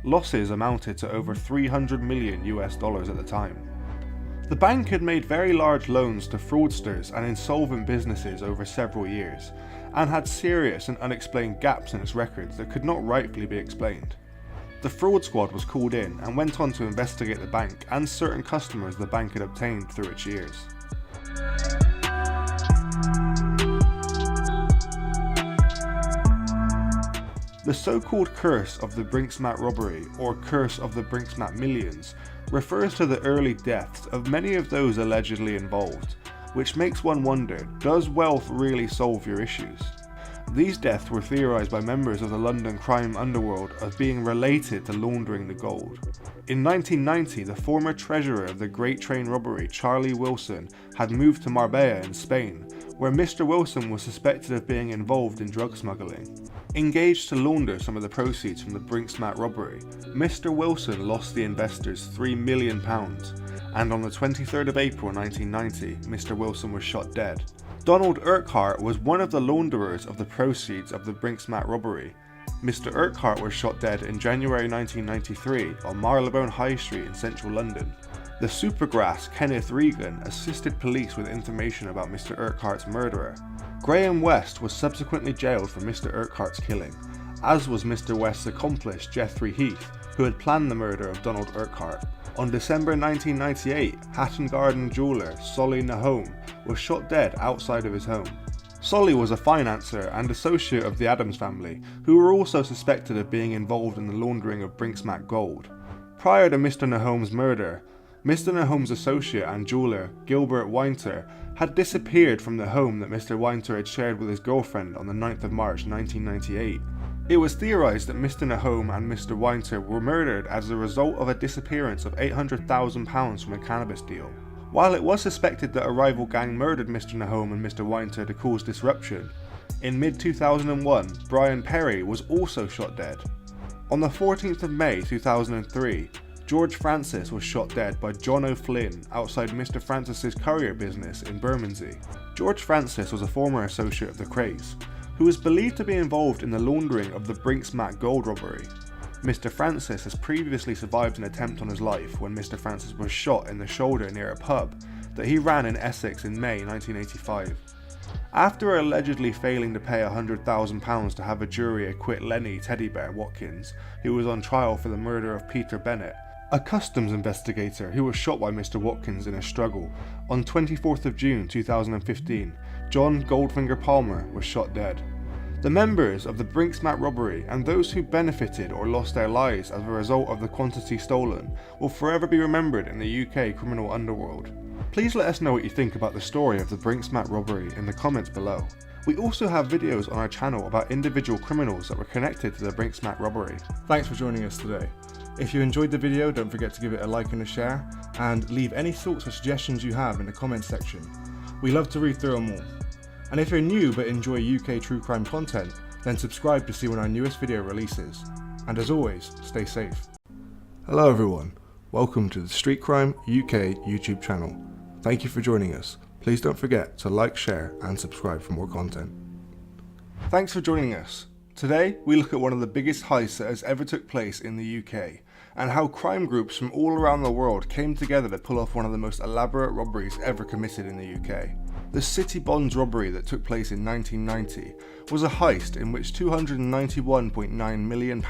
Losses amounted to over $300 million at the time. The bank had made very large loans to fraudsters and insolvent businesses over several years, and had serious and unexplained gaps in its records that could not rightfully be explained. The fraud squad was called in and went on to investigate the bank and certain customers the bank had obtained through its years. The so-called curse of the Brinks-Mat robbery, or curse of the Brinks-Mat millions, refers to the early deaths of many of those allegedly involved, which makes one wonder, does wealth really solve your issues? These deaths were theorised by members of the London crime underworld as being related to laundering the gold. In 1990, the former treasurer of the Great Train robbery, Charlie Wilson, had moved to Marbella in Spain, where Mr. Wilson was suspected of being involved in drug smuggling. Engaged to launder some of the proceeds from the Brinks-Mat robbery, Mr. Wilson lost the investors £3 million, and on the 23rd of April 1990, Mr. Wilson was shot dead. Donald Urquhart was one of the launderers of the proceeds of the Brinks-Mat robbery. Mr. Urquhart was shot dead in January 1993 on Marylebone High Street in central London. The supergrass Kenneth Regan assisted police with information about Mr. Urquhart's murderer. Graham West was subsequently jailed for Mr. Urquhart's killing, as was Mr. West's accomplice Jeffrey Heath, who had planned the murder of Donald Urquhart. On December 1998, Hatton Garden jeweller Solly Nahome was shot dead outside of his home. Solly was a financier and associate of the Adams family, who were also suspected of being involved in the laundering of Brinks-Mat gold. Prior to Mr. Nahome's murder, Mr. Nahome's associate and jeweller, Gilbert Winter, had disappeared from the home that Mr. Winter had shared with his girlfriend on the 9th of March 1998. It was theorised that Mr. Nahome and Mr. Winter were murdered as a result of a disappearance of £800,000 from a cannabis deal. While it was suspected that a rival gang murdered Mr. Nahome and Mr. Winter to cause disruption, in mid-2001, Brian Perry was also shot dead. On the 14th of May 2003, George Francis was shot dead by John O'Flynn outside Mr. Francis's courier business in Bermondsey. George Francis was a former associate of the Crays, who was believed to be involved in the laundering of the Brinks-Mat gold robbery. Mr. Francis has previously survived an attempt on his life when Mr. Francis was shot in the shoulder near a pub that he ran in Essex in May 1985. After allegedly failing to pay £100,000 to have a jury acquit Lenny Teddy Bear Watkins, who was on trial for the murder of Peter Bennett, a customs investigator who was shot by Mr. Watkins in a struggle, on 24th of June 2015, John Goldfinger Palmer was shot dead. The members of the Brinks-Mat robbery and those who benefited or lost their lives as a result of the quantity stolen will forever be remembered in the UK criminal underworld. Please let us know what you think about the story of the Brinks-Mat robbery in the comments below. We also have videos on our channel about individual criminals that were connected to the Brinks-Mat robbery. Thanks for joining us today. If you enjoyed the video, don't forget to give it a like and a share, and leave any thoughts or suggestions you have in the comments section. We love to read through them all. And if you're new but enjoy UK true crime content, then subscribe to see when our newest video releases. And as always, stay safe. Hello everyone, welcome to the Street Crime UK YouTube channel. Thank you for joining us. Please don't forget to like, share and subscribe for more content. Thanks for joining us. Today we look at one of the biggest heists that has ever took place in the UK, and how crime groups from all around the world came together to pull off one of the most elaborate robberies ever committed in the UK. The City Bonds robbery that took place in 1990 was a heist in which £291.9 million,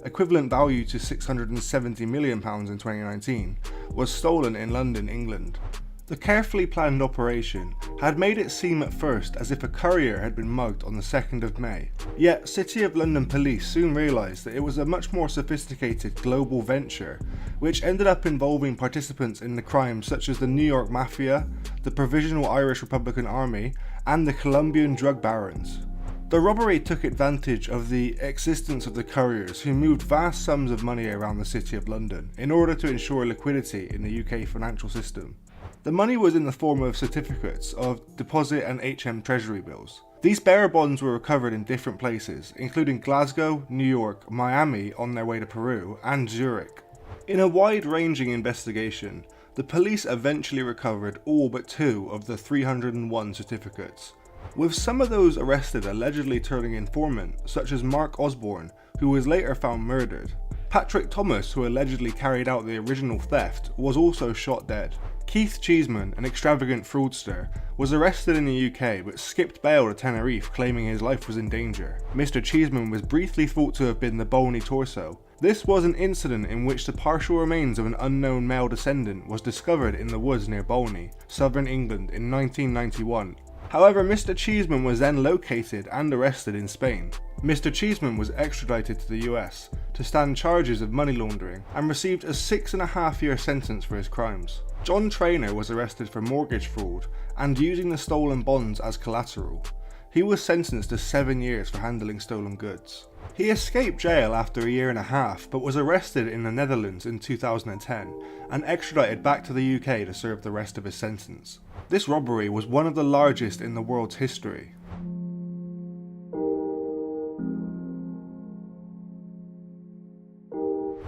equivalent value to £670 million in 2019, was stolen in London, England. The carefully planned operation had made it seem at first as if a courier had been mugged on the 2nd of May. Yet City of London police soon realised that it was a much more sophisticated global venture, which ended up involving participants in the crimes such as the New York Mafia, the Provisional Irish Republican Army, and the Colombian drug barons. The robbery took advantage of the existence of the couriers who moved vast sums of money around the City of London in order to ensure liquidity in the UK financial system. The money was in the form of certificates of deposit and HM Treasury bills. These bearer bonds were recovered in different places, including Glasgow, New York, Miami on their way to Peru, and Zurich. In a wide-ranging investigation, the police eventually recovered all but 2 of the 301 certificates, with some of those arrested allegedly turning informant, such as Mark Osborne, who was later found murdered. Patrick Thomas, who allegedly carried out the original theft, was also shot dead. Keith Cheeseman, an extravagant fraudster, was arrested in the UK but skipped bail to Tenerife claiming his life was in danger. Mr. Cheeseman was briefly thought to have been the bony torso. This was an incident in which the partial remains of an unknown male descendant was discovered in the woods near Bolney, southern England in 1991. However, Mr. Cheeseman was then located and arrested in Spain. Mr. Cheeseman was extradited to the US to stand charges of money laundering and received a 6.5-year sentence for his crimes. John Traynor was arrested for mortgage fraud and using the stolen bonds as collateral. He was sentenced to 7 years for handling stolen goods. He escaped jail after a year and a half, but was arrested in the Netherlands in 2010 and extradited back to the UK to serve the rest of his sentence. This robbery was one of the largest in the world's history.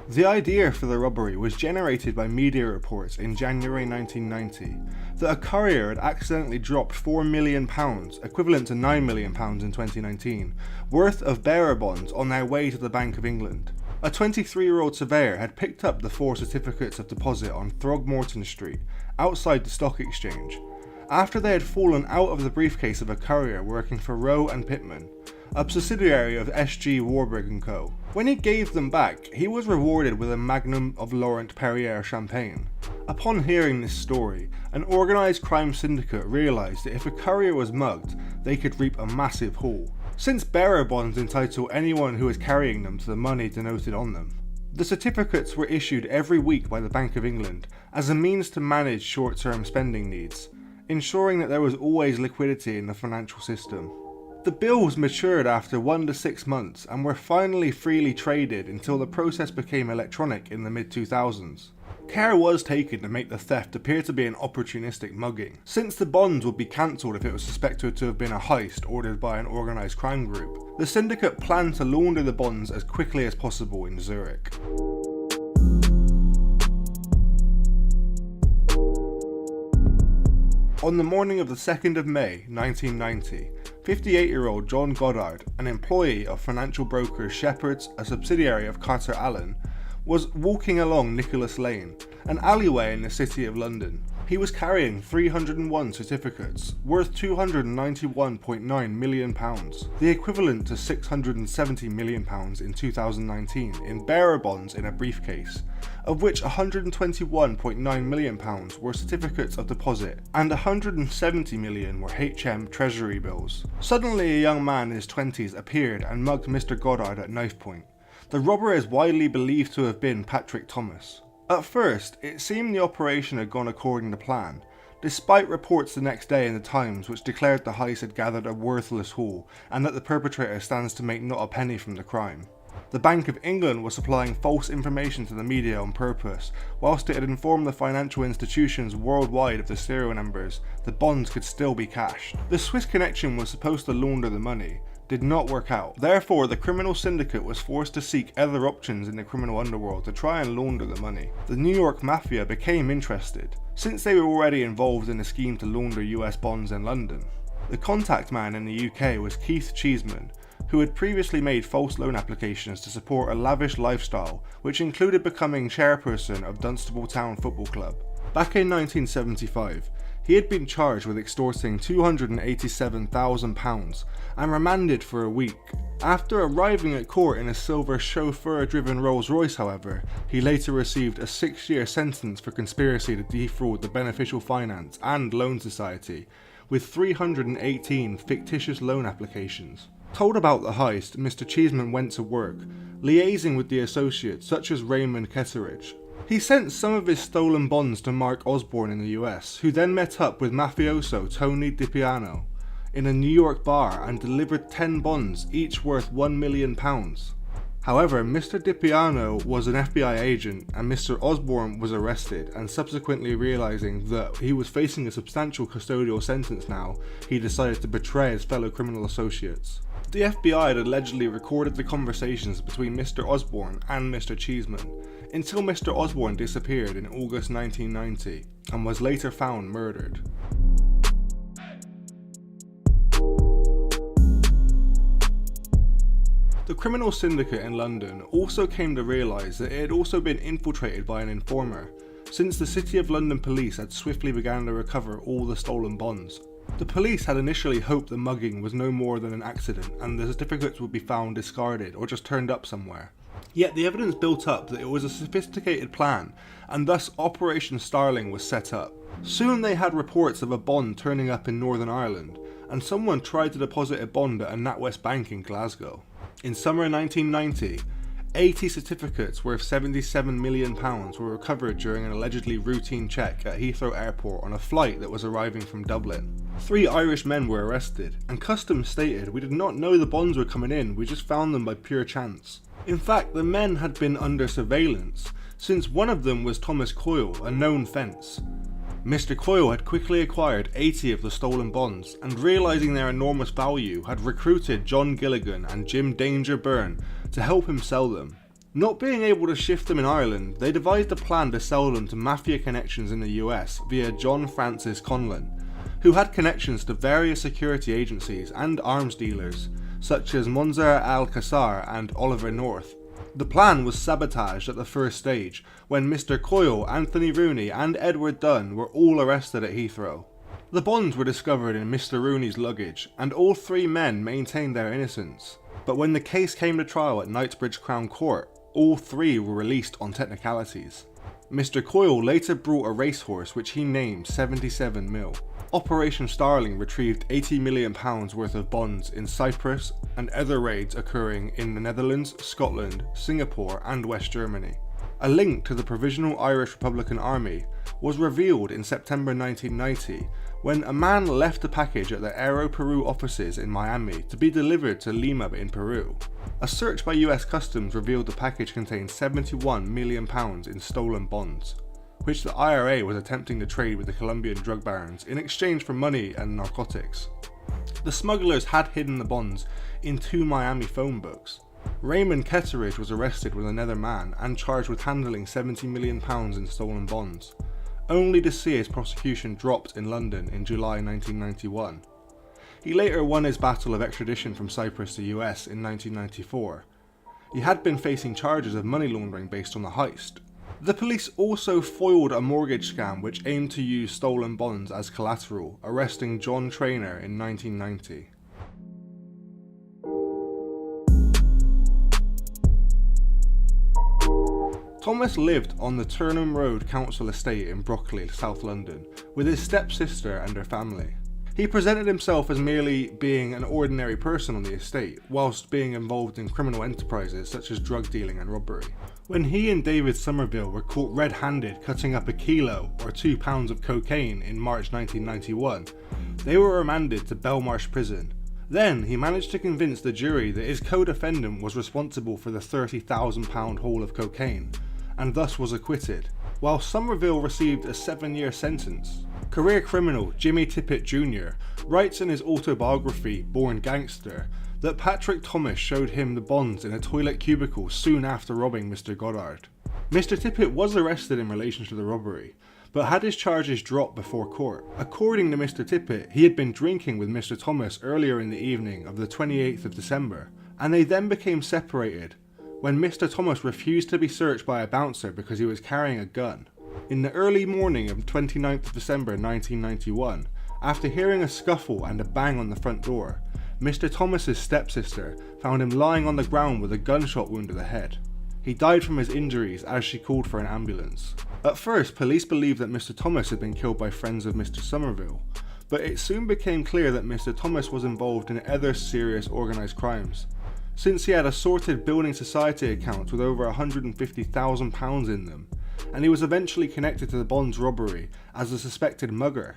The idea for the robbery was generated by media reports in January 1990 that a courier had accidentally dropped £4 million, equivalent to £9 million in 2019, worth of bearer bonds on their way to the Bank of England. A 23-year-old surveyor had picked up the 4 certificates of deposit on Throgmorton Street, outside the stock exchange, after they had fallen out of the briefcase of a courier working for Rowe and Pitman, a subsidiary of S.G. Warburg & Co. When he gave them back, he was rewarded with a magnum of Laurent Perrier champagne. Upon hearing this story, an organised crime syndicate realised that if a courier was mugged, they could reap a massive haul, since bearer bonds entitle anyone who is carrying them to the money denoted on them. The certificates were issued every week by the Bank of England as a means to manage short-term spending needs, ensuring that there was always liquidity in the financial system. The bills matured after 1 to 6 months and were finally freely traded until the process became electronic in the mid-2000s. Care was taken to make the theft appear to be an opportunistic mugging, since the bonds would be cancelled if it was suspected to have been a heist ordered by an organised crime group. The syndicate planned to launder the bonds as quickly as possible in Zurich. On the morning of the 2nd of May 1990, 58-year-old John Goddard, an employee of financial broker Shepherd's, a subsidiary of Carter Allen, was walking along Nicholas Lane, an alleyway in the City of London. He was carrying 301 certificates, worth £291.9 million, the equivalent to £670 million in 2019, in bearer bonds in a briefcase, of which £121.9 million were certificates of deposit and £170 million were HM Treasury bills. Suddenly a young man in his 20s appeared and mugged Mr. Goddard at knife point. The robber is widely believed to have been Patrick Thomas. At first, it seemed the operation had gone according to plan, despite reports the next day in the Times which declared the heist had gathered a worthless haul and that the perpetrator stands to make not a penny from the crime. The Bank of England was supplying false information to the media on purpose, whilst it had informed the financial institutions worldwide of the serial numbers. The bonds could still be cashed. The Swiss connection was supposed to launder the money, did not work out. Therefore, the criminal syndicate was forced to seek other options in the criminal underworld to try and launder the money. The New York Mafia became interested, since they were already involved in a scheme to launder US bonds in London. The contact man in the UK was Keith Cheeseman, who had previously made false loan applications to support a lavish lifestyle, which included becoming chairperson of Dunstable Town Football Club. Back in 1975, he had been charged with extorting £287,000 and remanded for a week. After arriving at court in a silver chauffeur-driven Rolls-Royce, however, he later received a 6-year sentence for conspiracy to defraud the Beneficial Finance and Loan Society, with 318 fictitious loan applications. Told about the heist, Mr. Cheeseman went to work, liaising with the associates such as Raymond Ketteridge. He sent some of his stolen bonds to Mark Osborne in the US, who then met up with mafioso Tony DiPiano in a New York bar and delivered 10 bonds, each worth £1 million. However, Mr. DiPiano was an FBI agent and Mr. Osborne was arrested, and subsequently realising that he was facing a substantial custodial sentence now, he decided to betray his fellow criminal associates. The FBI had allegedly recorded the conversations between Mr. Osborne and Mr. Cheeseman, until Mr. Osborne disappeared in August 1990 and was later found murdered. The criminal syndicate in London also came to realise that it had also been infiltrated by an informer, since the City of London police had swiftly begun to recover all the stolen bonds. The police had initially hoped the mugging was no more than an accident and the certificates would be found discarded or just turned up somewhere. Yet the evidence built up that it was a sophisticated plan, and thus Operation Starling was set up. Soon they had reports of a bond turning up in Northern Ireland, and someone tried to deposit a bond at a NatWest bank in Glasgow. In summer 1990, 80 certificates worth £77 million were recovered during an allegedly routine check at Heathrow Airport on a flight that was arriving from Dublin. 3 Irish men were arrested, and Customs stated, "We did not know the bonds were coming in, we just found them by pure chance." In fact, the men had been under surveillance, since one of them was Thomas Coyle, a known fence. Mr. Coyle had quickly acquired 80 of the stolen bonds, and realising their enormous value, had recruited John Gilligan and Jim Danger Byrne to help him sell them. Not being able to shift them in Ireland, they devised a plan to sell them to mafia connections in the US via John Francis Conlon, who had connections to various security agencies and arms dealers, such as Monzer Al-Qassar and Oliver North. The plan was sabotaged at the first stage, when Mr. Coyle, Anthony Rooney and Edward Dunn were all arrested at Heathrow. The bonds were discovered in Mr. Rooney's luggage, and all 3 men maintained their innocence. But when the case came to trial at Knightsbridge Crown Court, all 3 were released on technicalities. Mr. Coyle later brought a racehorse which he named 77 mil. Operation Starling retrieved £80 million worth of bonds in Cyprus, and other raids occurring in the Netherlands, Scotland, Singapore and West Germany. A link to the Provisional Irish Republican Army was revealed in September 1990 when a man left a package at the Aero Peru offices in Miami to be delivered to Lima in Peru. A search by US Customs revealed the package contained £71 million in stolen bonds, which the IRA was attempting to trade with the Colombian drug barons in exchange for money and narcotics. The smugglers had hidden the bonds in 2 Miami phone books. Raymond Ketteridge was arrested with another man and charged with handling £70 million in stolen bonds, only to see his prosecution dropped in London in July 1991. He later won his battle of extradition from Cyprus to US in 1994. He had been facing charges of money laundering based on the heist. The police also foiled a mortgage scam which aimed to use stolen bonds as collateral, arresting John Traynor in 1990. Thomas lived on the Turnham Road Council Estate in Brockley, South London, with his stepsister and her family. He presented himself as merely being an ordinary person on the estate, whilst being involved in criminal enterprises such as drug dealing and robbery. When he and David Somerville were caught red-handed cutting up 1 kilo or 2 pounds of cocaine in March 1991, they were remanded to Belmarsh Prison. Then he managed to convince the jury that his co-defendant was responsible for the £30,000 haul of cocaine, and thus was acquitted, while Somerville received a 7-year sentence. Career criminal Jimmy Tippett Jr. writes in his autobiography Born Gangster that Patrick Thomas showed him the bonds in a toilet cubicle soon after robbing Mr. Goddard. Mr. Tippett was arrested in relation to the robbery, but had his charges dropped before court. According to Mr. Tippett, he had been drinking with Mr. Thomas earlier in the evening of the 28th of December, and they then became separated when Mr. Thomas refused to be searched by a bouncer because he was carrying a gun. In the early morning of 29th of December 1991, after hearing a scuffle and a bang on the front door, Mr. Thomas's stepsister found him lying on the ground with a gunshot wound to the head. He died from his injuries as she called for an ambulance. At first, police believed that Mr. Thomas had been killed by friends of Mr. Somerville, but it soon became clear that Mr. Thomas was involved in other serious organised crimes, since he had assorted building society accounts with over £150,000 in them, and he was eventually connected to the bonds robbery as a suspected mugger.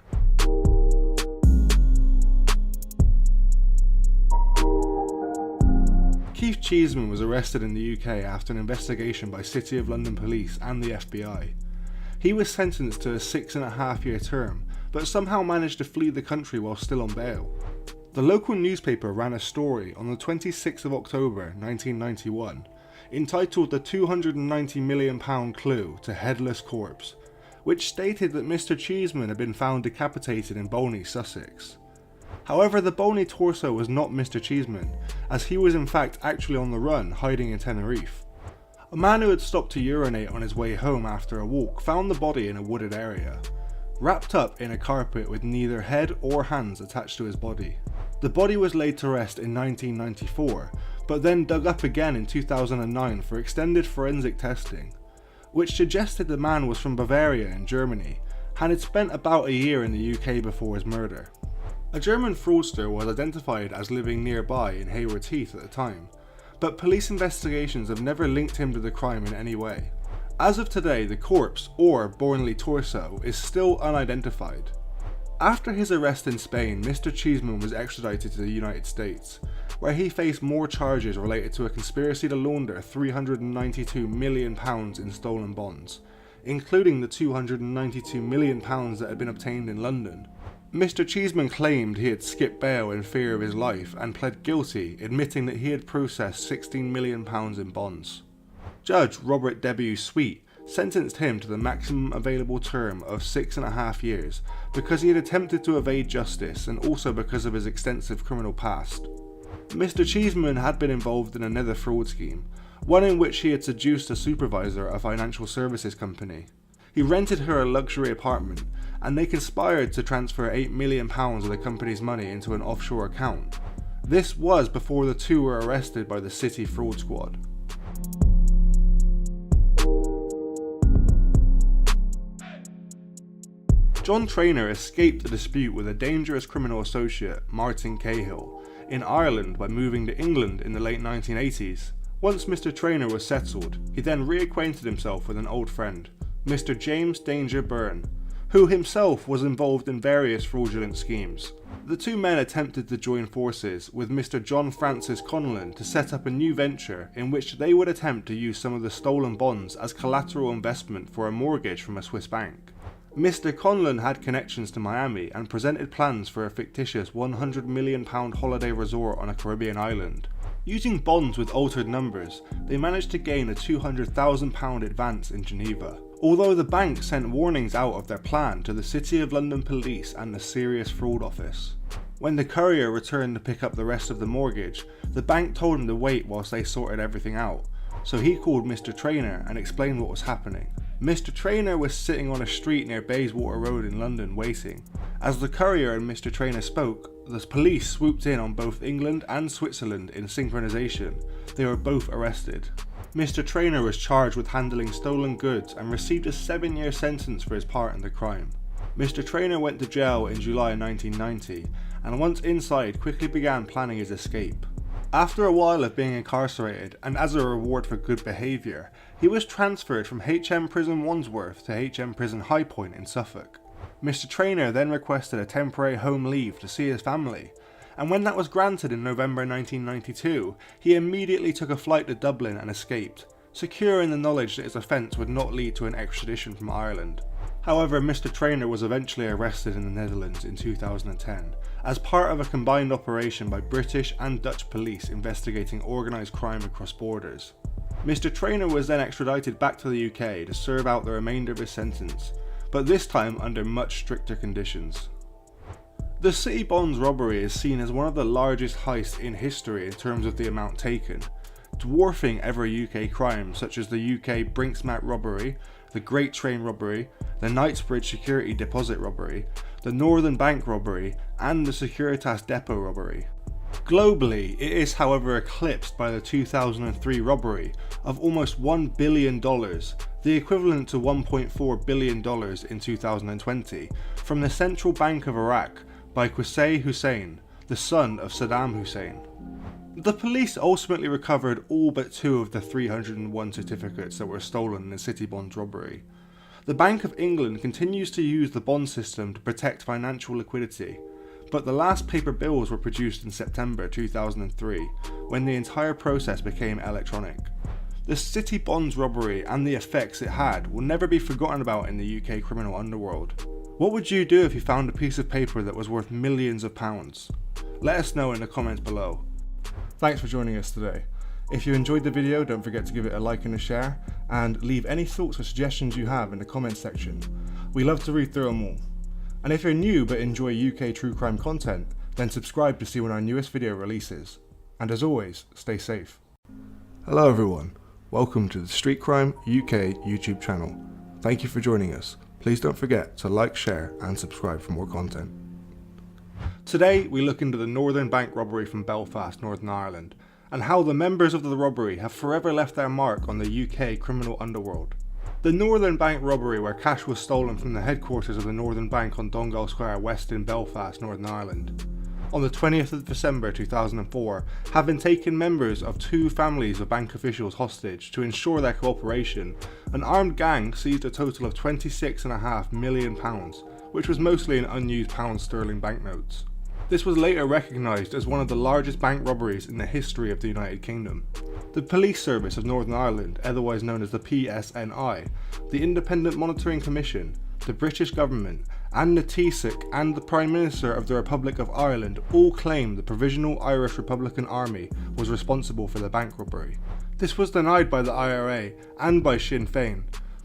Keith Cheeseman was arrested in the UK after an investigation by City of London Police and the FBI. He was sentenced to a 6.5-year term, but somehow managed to flee the country while still on bail. The local newspaper ran a story on the 26th of October 1991, entitled The £290 Million Clue to Headless Corpse, which stated that Mr. Cheeseman had been found decapitated in Bolney, Sussex. However, the bony torso was not Mr. Cheeseman, as he was in fact actually on the run, hiding in Tenerife. A man who had stopped to urinate on his way home after a walk found the body in a wooded area, wrapped up in a carpet with neither head or hands attached to his body. The body was laid to rest in 1994, but then dug up again in 2009 for extended forensic testing, which suggested the man was from Bavaria in Germany, and had spent about a year in the UK before his murder. A German fraudster was identified as living nearby in Haywards Heath at the time, but police investigations have never linked him to the crime in any way. As of today, the corpse, or Bornley torso, is still unidentified. After his arrest in Spain, Mr. Cheeseman was extradited to the United States, where he faced more charges related to a conspiracy to launder £392 million in stolen bonds, including the £292 million that had been obtained in London. Mr. Cheeseman claimed he had skipped bail in fear of his life and pled guilty, admitting that he had processed £16 million in bonds. Judge Robert W. Sweet sentenced him to the maximum available term of 6.5 years because he had attempted to evade justice and also because of his extensive criminal past. Mr. Cheeseman had been involved in another fraud scheme, one in which he had seduced a supervisor of a financial services company. He rented her a luxury apartment, and they conspired to transfer £8 million of the company's money into an offshore account. This was before the two were arrested by the City Fraud Squad. John Traynor escaped a dispute with a dangerous criminal associate, Martin Cahill, in Ireland by moving to England in the late 1980s. Once Mr. Traynor was settled, he then reacquainted himself with an old friend, Mr. James Danger Byrne, who himself was involved in various fraudulent schemes. The two men attempted to join forces with Mr. John Francis Conlon to set up a new venture in which they would attempt to use some of the stolen bonds as collateral investment for a mortgage from a Swiss bank. Mr. Conlon had connections to Miami and presented plans for a fictitious £100 million holiday resort on a Caribbean island. Using bonds with altered numbers, they managed to gain a £200,000 advance in Geneva. Although the bank sent warnings out of their plan to the City of London Police and the Serious Fraud Office. When the courier returned to pick up the rest of the mortgage, the bank told him to wait whilst they sorted everything out, so he called Mr. Traynor and explained what was happening. Mr. Traynor was sitting on a street near Bayswater Road in London waiting. As the courier and Mr. Traynor spoke, the police swooped in on both England and Switzerland in synchronisation. They were both arrested. Mr. Traynor was charged with handling stolen goods and received a 7-year sentence for his part in the crime. Mr. Traynor went to jail in July 1990 and once inside quickly began planning his escape. After a while of being incarcerated and as a reward for good behaviour, he was transferred from HM Prison Wandsworth to HM Prison High Point in Suffolk. Mr. Traynor then requested a temporary home leave to see his family, and when that was granted in November 1992, he immediately took a flight to Dublin and escaped, secure in the knowledge that his offence would not lead to an extradition from Ireland. However, Mr. Traynor was eventually arrested in the Netherlands in 2010 as part of a combined operation by British and Dutch police investigating organised crime across borders. Mr. Traynor was then extradited back to the UK to serve out the remainder of his sentence, but this time under much stricter conditions. The City Bonds robbery is seen as one of the largest heists in history in terms of the amount taken, dwarfing every UK crime such as the UK Brinks-Mat robbery, the Great Train robbery, the Knightsbridge security deposit robbery, the Northern Bank robbery, and the Securitas Depot robbery. Globally, it is however eclipsed by the 2003 robbery of almost $1 billion, the equivalent to $1.4 billion in 2020, from the Central Bank of Iraq by Qusay Hussein, the son of Saddam Hussein. The police ultimately recovered all but 2 of the 301 certificates that were stolen in the City Bonds robbery. The Bank of England continues to use the bond system to protect financial liquidity, but the last paper bills were produced in September 2003, when the entire process became electronic. The City Bonds robbery and the effects it had will never be forgotten about in the UK criminal underworld. What would you do if you found a piece of paper that was worth millions of pounds? Let us know in the comments below. Thanks for joining us today. If you enjoyed the video, don't forget to give it a like and a share, and leave any thoughts or suggestions you have in the comments section. We love to read through them all. And if you're new but enjoy UK true crime content, then subscribe to see when our newest video releases. And as always, stay safe. Hello everyone, welcome to the Street Crime UK YouTube channel. Thank you for joining us. Please don't forget to like, share and subscribe for more content. Today we look into the Northern Bank robbery from Belfast, Northern Ireland, and how the members of the robbery have forever left their mark on the UK criminal underworld. The Northern Bank robbery, where cash was stolen from the headquarters of the Northern Bank on Donegall Square West in Belfast, Northern Ireland. on the 20th of December 2004, having taken members of two families of bank officials hostage to ensure their cooperation, an armed gang seized a total of £26.5 million, which was mostly in unused pound sterling banknotes. This was later recognised as one of the largest bank robberies in the history of the United Kingdom. The Police Service of Northern Ireland, otherwise known as the PSNI, the Independent Monitoring Commission, the British government, and the Taoiseach and the Prime Minister of the Republic of Ireland all claimed the Provisional Irish Republican Army was responsible for the bank robbery. This was denied by the IRA and by Sinn Féin.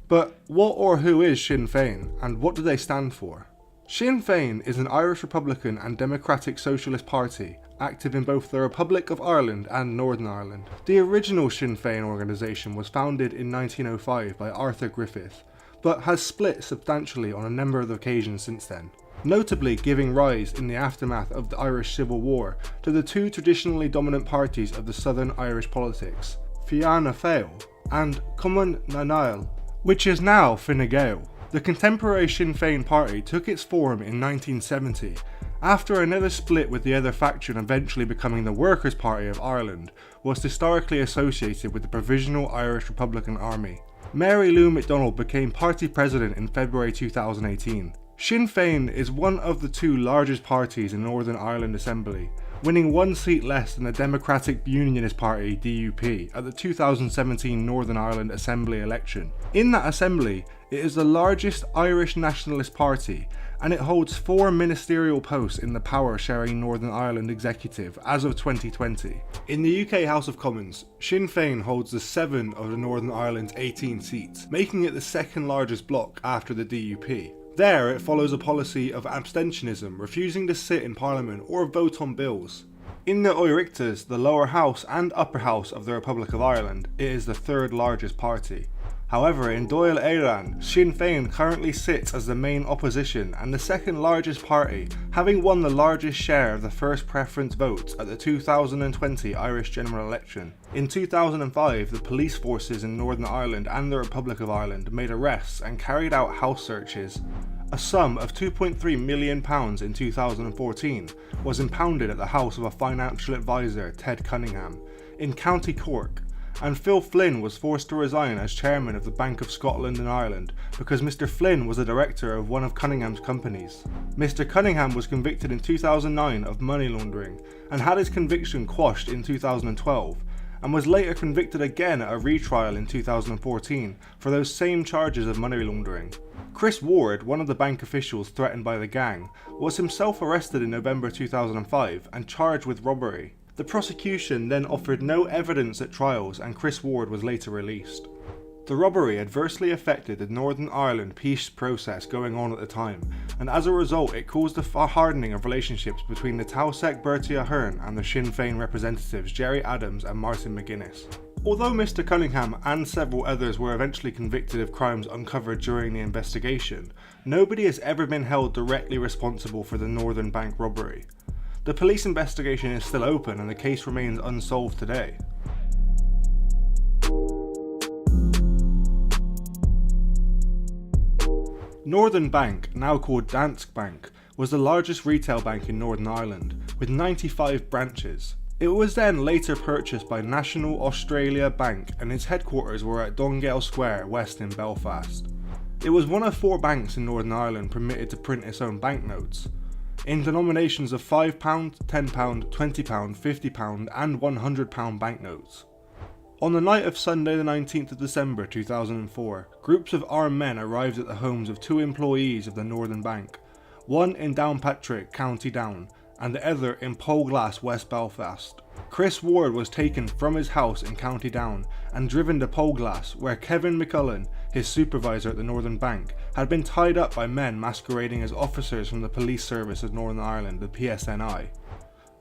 But what or who is Sinn Féin, and what do they stand for? Sinn Féin is an Irish Republican and Democratic Socialist Party, active in both the Republic of Ireland and Northern Ireland. The original Sinn Féin organisation was founded in 1905 by Arthur Griffith, but has split substantially on a number of occasions since then, notably giving rise in the aftermath of the Irish Civil War to the two traditionally dominant parties of the Southern Irish politics, Fianna Fáil and Cumann na nGaedheal, which is now Fine Gael. The contemporary Sinn Féin party took its form in 1970, after another split with the other faction eventually becoming the Workers' Party of Ireland was historically associated with the Provisional Irish Republican Army. Mary Lou McDonald became party president in February 2018. Sinn Féin is one of the two largest parties in Northern Ireland Assembly, winning one seat less than the Democratic Unionist Party DUP at the 2017 Northern Ireland Assembly election. In that assembly, it is the largest Irish nationalist party, and it holds 4 ministerial posts in the power-sharing Northern Ireland executive as of 2020. In the UK House of Commons, Sinn Féin holds the 7 of the Northern Ireland's 18 seats, making it the second largest bloc after the DUP. There, it follows a policy of abstentionism, refusing to sit in Parliament or vote on bills. In the Oireachtas, the lower house and upper house of the Republic of Ireland, it is the third largest party. However, in Dáil Éireann, Sinn Féin currently sits as the main opposition and the second largest party, having won the largest share of the first preference votes at the 2020 Irish general election. In 2005, the police forces in Northern Ireland and the Republic of Ireland made arrests and carried out house searches. A sum of £2.3 million in 2014 was impounded at the house of a financial advisor, Ted Cunningham, in County Cork, and Phil Flynn was forced to resign as chairman of the Bank of Scotland and Ireland because Mr. Flynn was a director of one of Cunningham's companies. Mr. Cunningham was convicted in 2009 of money laundering and had his conviction quashed in 2012, and was later convicted again at a retrial in 2014 for those same charges of money laundering. Chris Ward, one of the bank officials threatened by the gang, was himself arrested in November 2005 and charged with robbery. The prosecution then offered no evidence at trials and Chris Ward was later released. The robbery adversely affected the Northern Ireland peace process going on at the time, and as a result it caused a hardening of relationships between the Taoiseach Bertie Ahern and the Sinn Féin representatives Gerry Adams and Martin McGuinness. Although Mr. Cunningham and several others were eventually convicted of crimes uncovered during the investigation, nobody has ever been held directly responsible for the Northern Bank robbery. The police investigation is still open and the case remains unsolved today. Northern Bank, now called Danske Bank, was the largest retail bank in Northern Ireland, with 95 branches. It was then later purchased by National Australia Bank and its headquarters were at Donegale Square, west in Belfast. It was one of 4 banks in Northern Ireland permitted to print its own banknotes, in denominations of £5, £10, £20, £50 and £100 banknotes. On the night of Sunday the 19th of December 2004, groups of armed men arrived at the homes of 2 employees of the Northern Bank, one in Downpatrick, County Down, and the other in Polglass, West Belfast. Chris Ward was taken from his house in County Down and driven to Polglass, where Kevin McCullen, his supervisor at the Northern Bank, had been tied up by men masquerading as officers from the Police Service of Northern Ireland, the PSNI.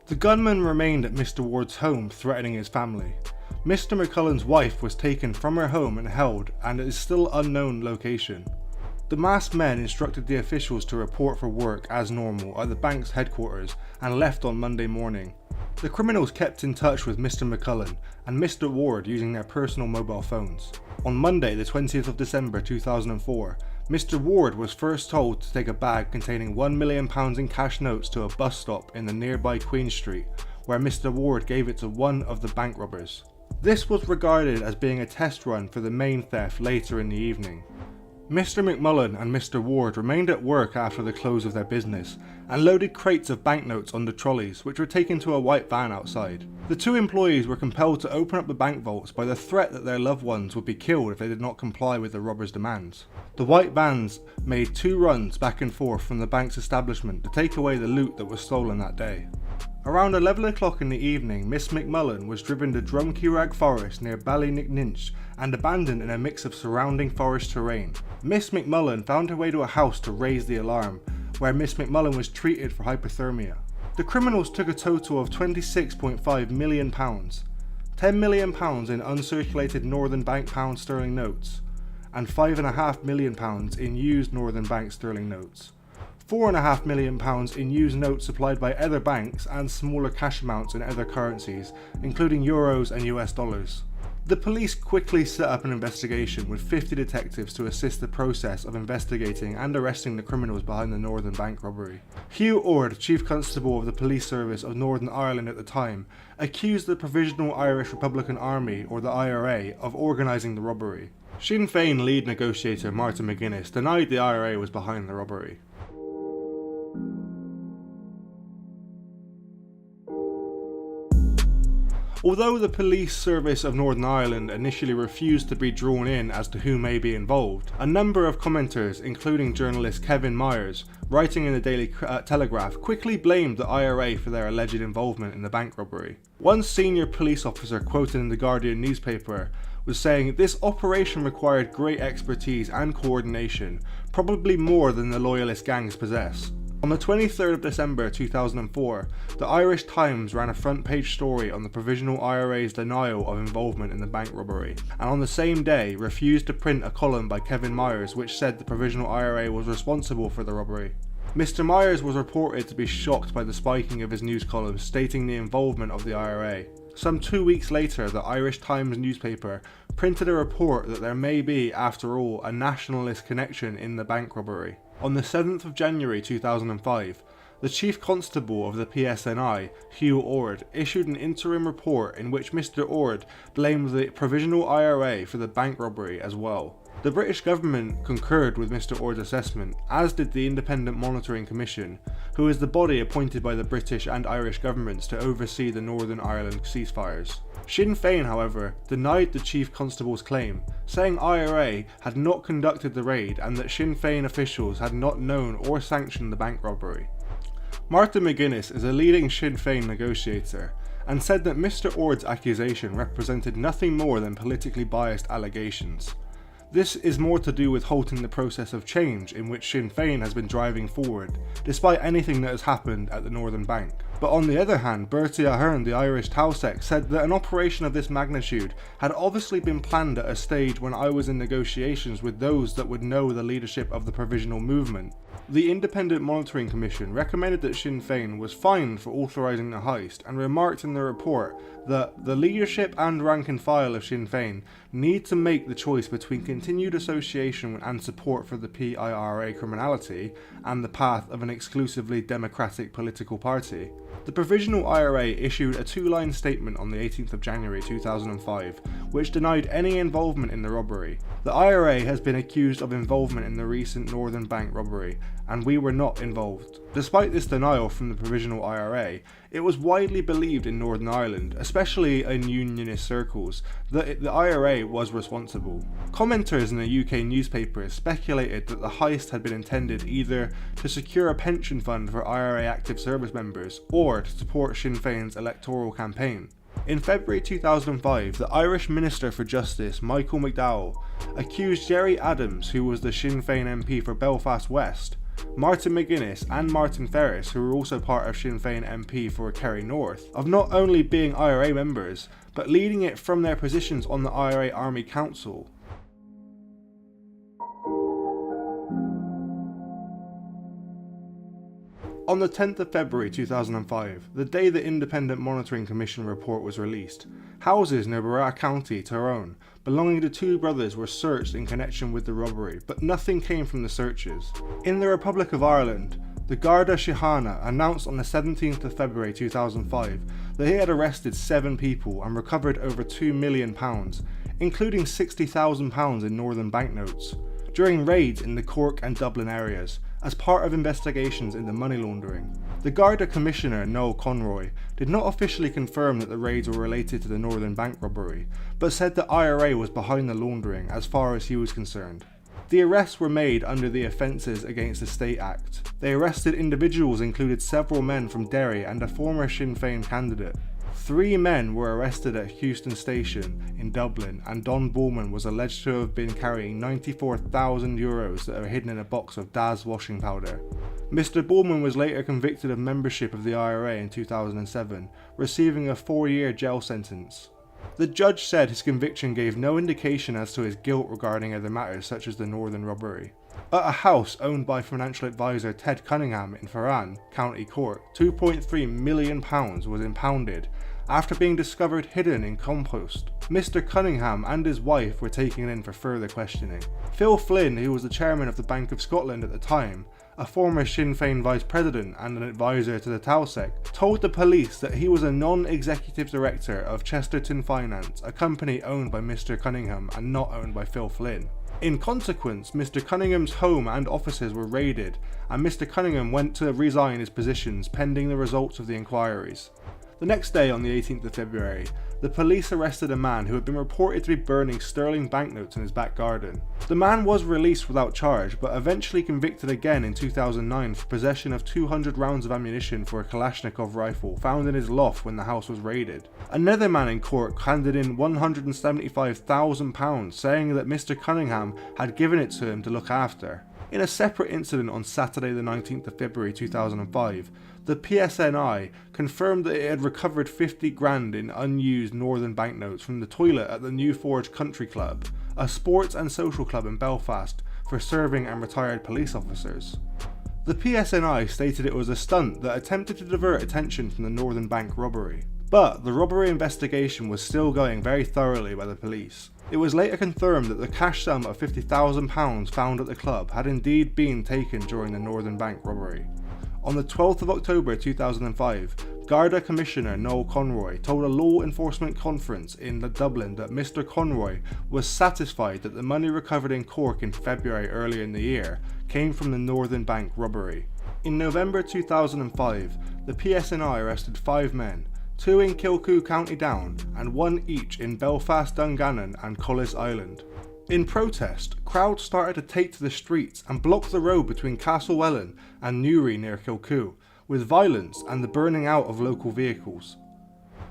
The gunman remained at Mr. Ward's home, threatening his family. Mr. McCullen's wife was taken from her home and held, and it is still unknown location. The masked men instructed the officials to report for work as normal at the bank's headquarters and left on Monday morning. The criminals kept in touch with Mr. McCullen and Mr. Ward using their personal mobile phones. On Monday the 20th of December 2004, Mr. Ward was first told to take a bag containing £1 million in cash notes to a bus stop in the nearby Queen Street, where Mr. Ward gave it to one of the bank robbers. This was regarded as being a test run for the main theft later in the evening. Mr. McMullen and Mr. Ward remained at work after the close of their business and loaded crates of banknotes onto trolleys, which were taken to a white van outside. The two employees were compelled to open up the bank vaults by the threat that their loved ones would be killed if they did not comply with the robbers' demands. The white vans made 2 runs back and forth from the bank's establishment to take away the loot that was stolen that day. Around 11 o'clock in the evening, Miss McMullen was driven to Drumkeyrag Forest near Ballynickninch and abandoned in a mix of surrounding forest terrain. Miss McMullen found her way to a house to raise the alarm, where Miss McMullen was treated for hypothermia. The criminals took a total of £26.5 million, £10 million in uncirculated Northern Bank pound sterling notes, and £5.5 million in used Northern Bank sterling notes. £4.5 million in used notes supplied by other banks and smaller cash amounts in other currencies, including euros and US dollars. The police quickly set up an investigation with 50 detectives to assist the process of investigating and arresting the criminals behind the Northern Bank robbery. Hugh Ord, Chief Constable of the Police Service of Northern Ireland at the time, accused the Provisional Irish Republican Army, or the IRA, of organising the robbery. Sinn Féin lead negotiator Martin McGuinness denied the IRA was behind the robbery. Although the Police Service of Northern Ireland initially refused to be drawn in as to who may be involved, a number of commenters, including journalist Kevin Myers, writing in the Daily Telegraph, quickly blamed the IRA for their alleged involvement in the bank robbery. One senior police officer quoted in the Guardian newspaper was saying, "This operation required great expertise and coordination, probably more than the loyalist gangs possess." On the 23rd of December 2004, the Irish Times ran a front-page story on the Provisional IRA's denial of involvement in the bank robbery, and on the same day refused to print a column by Kevin Myers which said the Provisional IRA was responsible for the robbery. Mr. Myers was reported to be shocked by the spiking of his news column stating the involvement of the IRA. Some 2 weeks later, the Irish Times newspaper printed a report that there may be, after all, a nationalist connection in the bank robbery. On the 7th of January 2005, the Chief Constable of the PSNI, Hugh Ord, issued an interim report in which Mr. Ord blamed the Provisional IRA for the bank robbery as well. The British government concurred with Mr. Ord's assessment, as did the Independent Monitoring Commission, who is the body appointed by the British and Irish governments to oversee the Northern Ireland ceasefires. Sinn Féin, however, denied the Chief Constable's claim, saying IRA had not conducted the raid and that Sinn Féin officials had not known or sanctioned the bank robbery. Martin McGuinness is a leading Sinn Féin negotiator and said that Mr. Ord's accusation represented nothing more than politically biased allegations. This is more to do with halting the process of change in which Sinn Féin has been driving forward, despite anything that has happened at the Northern Bank. But on the other hand, Bertie Ahern, the Irish Taoiseach, said that an operation of this magnitude had obviously been planned at a stage when I was in negotiations with those that would know the leadership of the provisional movement. The Independent Monitoring Commission recommended that Sinn Féin was fined for authorising the heist and remarked in the report that the leadership and rank and file of Sinn Féin need to make the choice between continued association and support for the PIRA criminality and the path of an exclusively democratic political party. The Provisional IRA issued a 2-line statement on the 18th of January 2005, which denied any involvement in the robbery. The IRA has been accused of involvement in the recent Northern Bank robbery, and we were not involved. Despite this denial from the Provisional IRA, it was widely believed in Northern Ireland, especially in unionist circles, that the IRA was responsible. Commenters in the UK newspapers speculated that the heist had been intended either to secure a pension fund for IRA active service members or to support Sinn Féin's electoral campaign. In February 2005, the Irish Minister for Justice, Michael McDowell, accused Gerry Adams, who was the Sinn Féin MP for Belfast West, Martin McGuinness and Martin Ferris, who were also part of Sinn Féin MP for Kerry North, of not only being IRA members, but leading it from their positions on the IRA Army Council. On the 10th of February 2005, the day the Independent Monitoring Commission report was released, houses near Barra County, Tyrone, belonging to two brothers were searched in connection with the robbery, but nothing came from the searches. In the Republic of Ireland, the Garda Síochána announced on the 17th of February 2005 that he had arrested 7 people and recovered over £2 million, including £60,000 in northern banknotes, during raids in the Cork and Dublin areas, as part of investigations into money laundering. The Garda Commissioner, Noel Conroy, did not officially confirm that the raids were related to the Northern Bank robbery, but said the IRA was behind the laundering as far as he was concerned. The arrests were made under the Offences Against the State Act. The arrested individuals included several men from Derry and a former Sinn Féin candidate. 3 men were arrested at Heuston Station in Dublin, and Don Bowman was alleged to have been carrying €94,000 that are hidden in a box of Daz washing powder. Mr. Bowman was later convicted of membership of the IRA in 2007, receiving a 4-year jail sentence. The judge said his conviction gave no indication as to his guilt regarding other matters such as the Northern robbery. At a house owned by financial advisor Ted Cunningham in Ferran, County Cork, £2.3 million was impounded after being discovered hidden in compost. Mr. Cunningham and his wife were taken in for further questioning. Phil Flynn, who was the chairman of the Bank of Scotland at the time, a former Sinn Féin vice president and an advisor to the Taoiseach, told the police that he was a non-executive director of Chesterton Finance, a company owned by Mr. Cunningham and not owned by Phil Flynn. In consequence, Mr. Cunningham's home and offices were raided, and Mr. Cunningham went to resign his positions pending the results of the inquiries. The next day, on the 18th of February, the police arrested a man who had been reported to be burning sterling banknotes in his back garden. The man was released without charge, but eventually convicted again in 2009 for possession of 200 rounds of ammunition for a Kalashnikov rifle found in his loft when the house was raided. Another man in Cork handed in £175,000, saying that Mr. Cunningham had given it to him to look after. In a separate incident on Saturday the 19th of February 2005, the PSNI confirmed that it had recovered 50 grand in unused Northern banknotes from the toilet at the New Forge Country Club, a sports and social club in Belfast for serving and retired police officers. The PSNI stated it was a stunt that attempted to divert attention from the Northern Bank robbery. But the robbery investigation was still going very thoroughly by the police. It was later confirmed that the cash sum of £50,000 found at the club had indeed been taken during the Northern Bank robbery. On the 12th of October 2005, Garda Commissioner Noel Conroy told a law enforcement conference in Dublin that Mr. Conroy was satisfied that the money recovered in Cork in February earlier in the year came from the Northern Bank robbery. In November 2005, the PSNI arrested 5 men, 2 in Kilcoo, County Down, and 1 each in Belfast, Dungannon and Collis Island. In protest, crowds started to take to the streets and block the road between Castlewellan and Newry near Kilcoo, with violence and the burning out of local vehicles.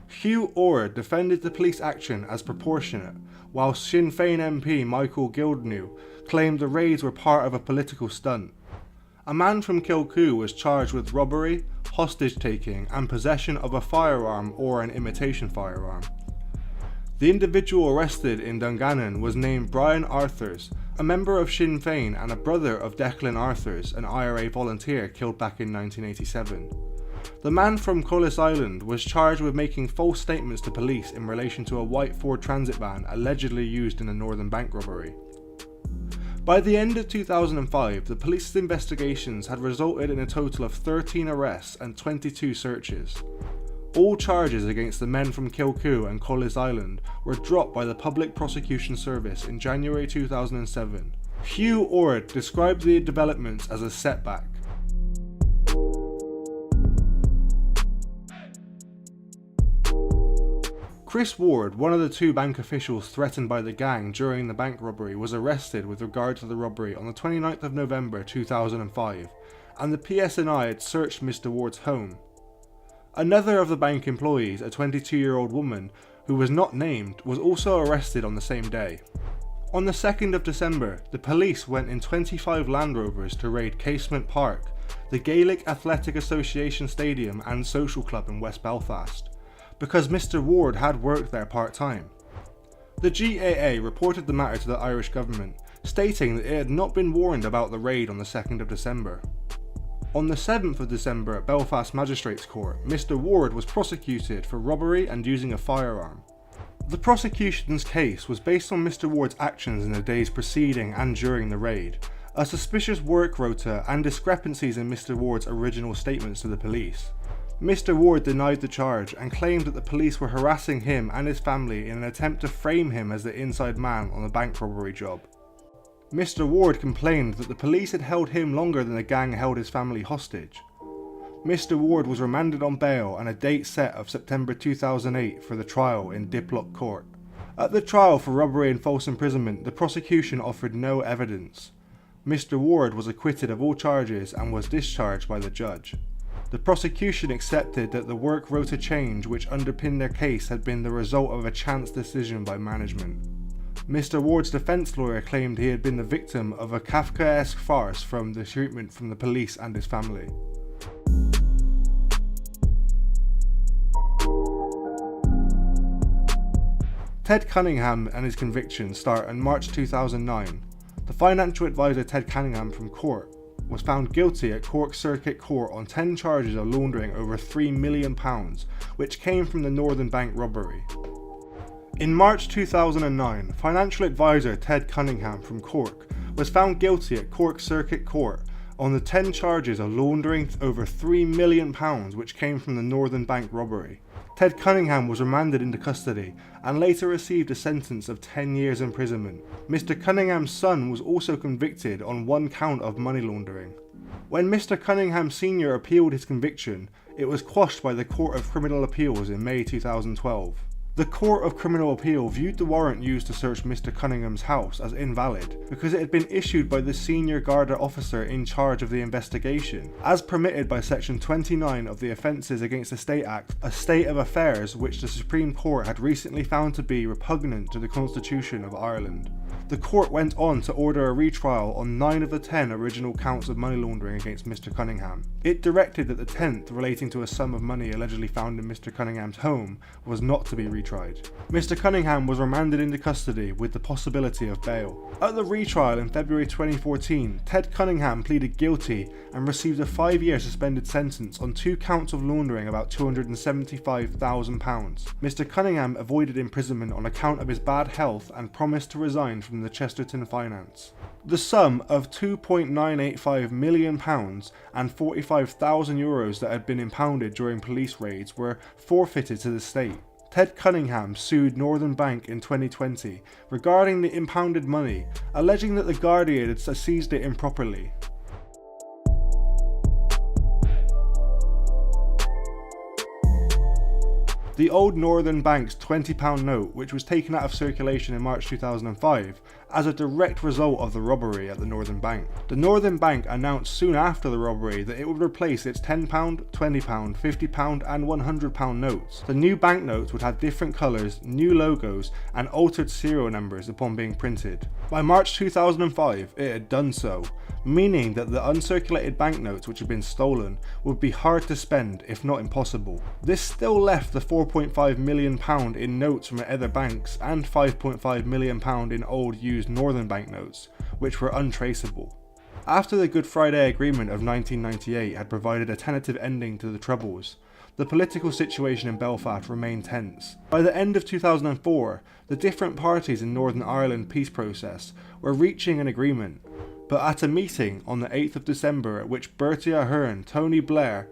Hugh Orr defended the police action as proportionate, while Sinn Féin MP Michael Gildnew claimed the raids were part of a political stunt. A man from Kilcoo was charged with robbery, hostage taking and possession of a firearm or an imitation firearm. The individual arrested in Dungannon was named Brian Arthurs, a member of Sinn Féin and a brother of Declan Arthurs, an IRA volunteer killed back in 1987. The man from Collis Island was charged with making false statements to police in relation to a white Ford Transit van allegedly used in the Northern Bank robbery. By the end of 2005, the police's investigations had resulted in a total of 13 arrests and 22 searches. All charges against the men from Kilcoo and Collis Island were dropped by the Public Prosecution Service in January 2007. Hugh Ord described the developments as a setback. Chris Ward, one of the 2 bank officials threatened by the gang during the bank robbery, was arrested with regard to the robbery on the 29th of November 2005, and the PSNI had searched Mr. Ward's home. Another of the bank employees, a 22-year-old woman who was not named, was also arrested on the same day. On the 2nd of December, the police went in 25 Land Rovers to raid Casement Park, the Gaelic Athletic Association Stadium and Social Club in West Belfast, because Mr. Ward had worked there part-time. The GAA reported the matter to the Irish government, stating that it had not been warned about the raid on the 2nd of December. On the 7th of December at Belfast Magistrates Court, Mr Ward was prosecuted for robbery and using a firearm. The prosecution's case was based on Mr Ward's actions in the days preceding and during the raid, a suspicious work rota and discrepancies in Mr Ward's original statements to the police. Mr Ward denied the charge and claimed that the police were harassing him and his family in an attempt to frame him as the inside man on the bank robbery job. Mr Ward complained that the police had held him longer than the gang held his family hostage. Mr Ward was remanded on bail and a date set of September 2008 for the trial in Diplock Court. At the trial for robbery and false imprisonment, the prosecution offered no evidence. Mr Ward was acquitted of all charges and was discharged by the judge. The prosecution accepted that the work rota change which underpinned their case had been the result of a chance decision by management. Mr Ward's defence lawyer claimed he had been the victim of a Kafkaesque farce from the treatment from the police and his family. Ted Cunningham and his conviction start in March 2009. The financial advisor Ted Cunningham from court was found guilty at Cork Circuit Court on 10 charges of laundering over £3 million, which came from the Northern Bank robbery. In March 2009, financial advisor Ted Cunningham from Cork was found guilty at Cork Circuit Court on the 10 charges of laundering over £3 million, which came from the Northern Bank robbery. Ted Cunningham was remanded into custody and later received a sentence of 10 years imprisonment. Mr Cunningham's son was also convicted on 1 count of money laundering. When Mr Cunningham Sr. appealed his conviction, it was quashed by the Court of Criminal Appeals in May 2012. The Court of Criminal Appeal viewed the warrant used to search Mr Cunningham's house as invalid because it had been issued by the senior Garda officer in charge of the investigation, as permitted by Section 29 of the Offences Against the State Act, a state of affairs which the Supreme Court had recently found to be repugnant to the Constitution of Ireland. The court went on to order a retrial on 9 of the 10 original counts of money laundering against Mr Cunningham. It directed that the 10th, relating to a sum of money allegedly found in Mr Cunningham's home, was not to be retried. Mr Cunningham was remanded into custody with the possibility of bail. At the retrial in February 2014, Ted Cunningham pleaded guilty and received a 5-year suspended sentence on 2 counts of laundering about £275,000. Mr Cunningham avoided imprisonment on account of his bad health and promised to resign from the Chesterton Finance. The sum of £2.985 million and €45,000 that had been impounded during police raids were forfeited to the state. Ted Cunningham sued Northern Bank in 2020 regarding the impounded money, alleging that the Guardian had seized it improperly. The old Northern Bank's £20 note, which was taken out of circulation in March 2005 as a direct result of the robbery at the Northern Bank. The Northern Bank announced soon after the robbery that it would replace its £10, £20, £50 and £100 notes. The new banknotes would have different colours, new logos and altered serial numbers upon being printed. By March 2005 it had done so, meaning that the uncirculated banknotes which had been stolen would be hard to spend, if not impossible. This still left the £4.5 million in notes from other banks and £5.5 million in old used Northern Bank notes, which were untraceable. After the Good Friday Agreement of 1998 had provided a tentative ending to the Troubles, the political situation in Belfast remained tense. By the end of 2004, the different parties in Northern Ireland peace process were reaching an agreement, but at a meeting on the 8th of December at which Bertie Ahern, Tony Blair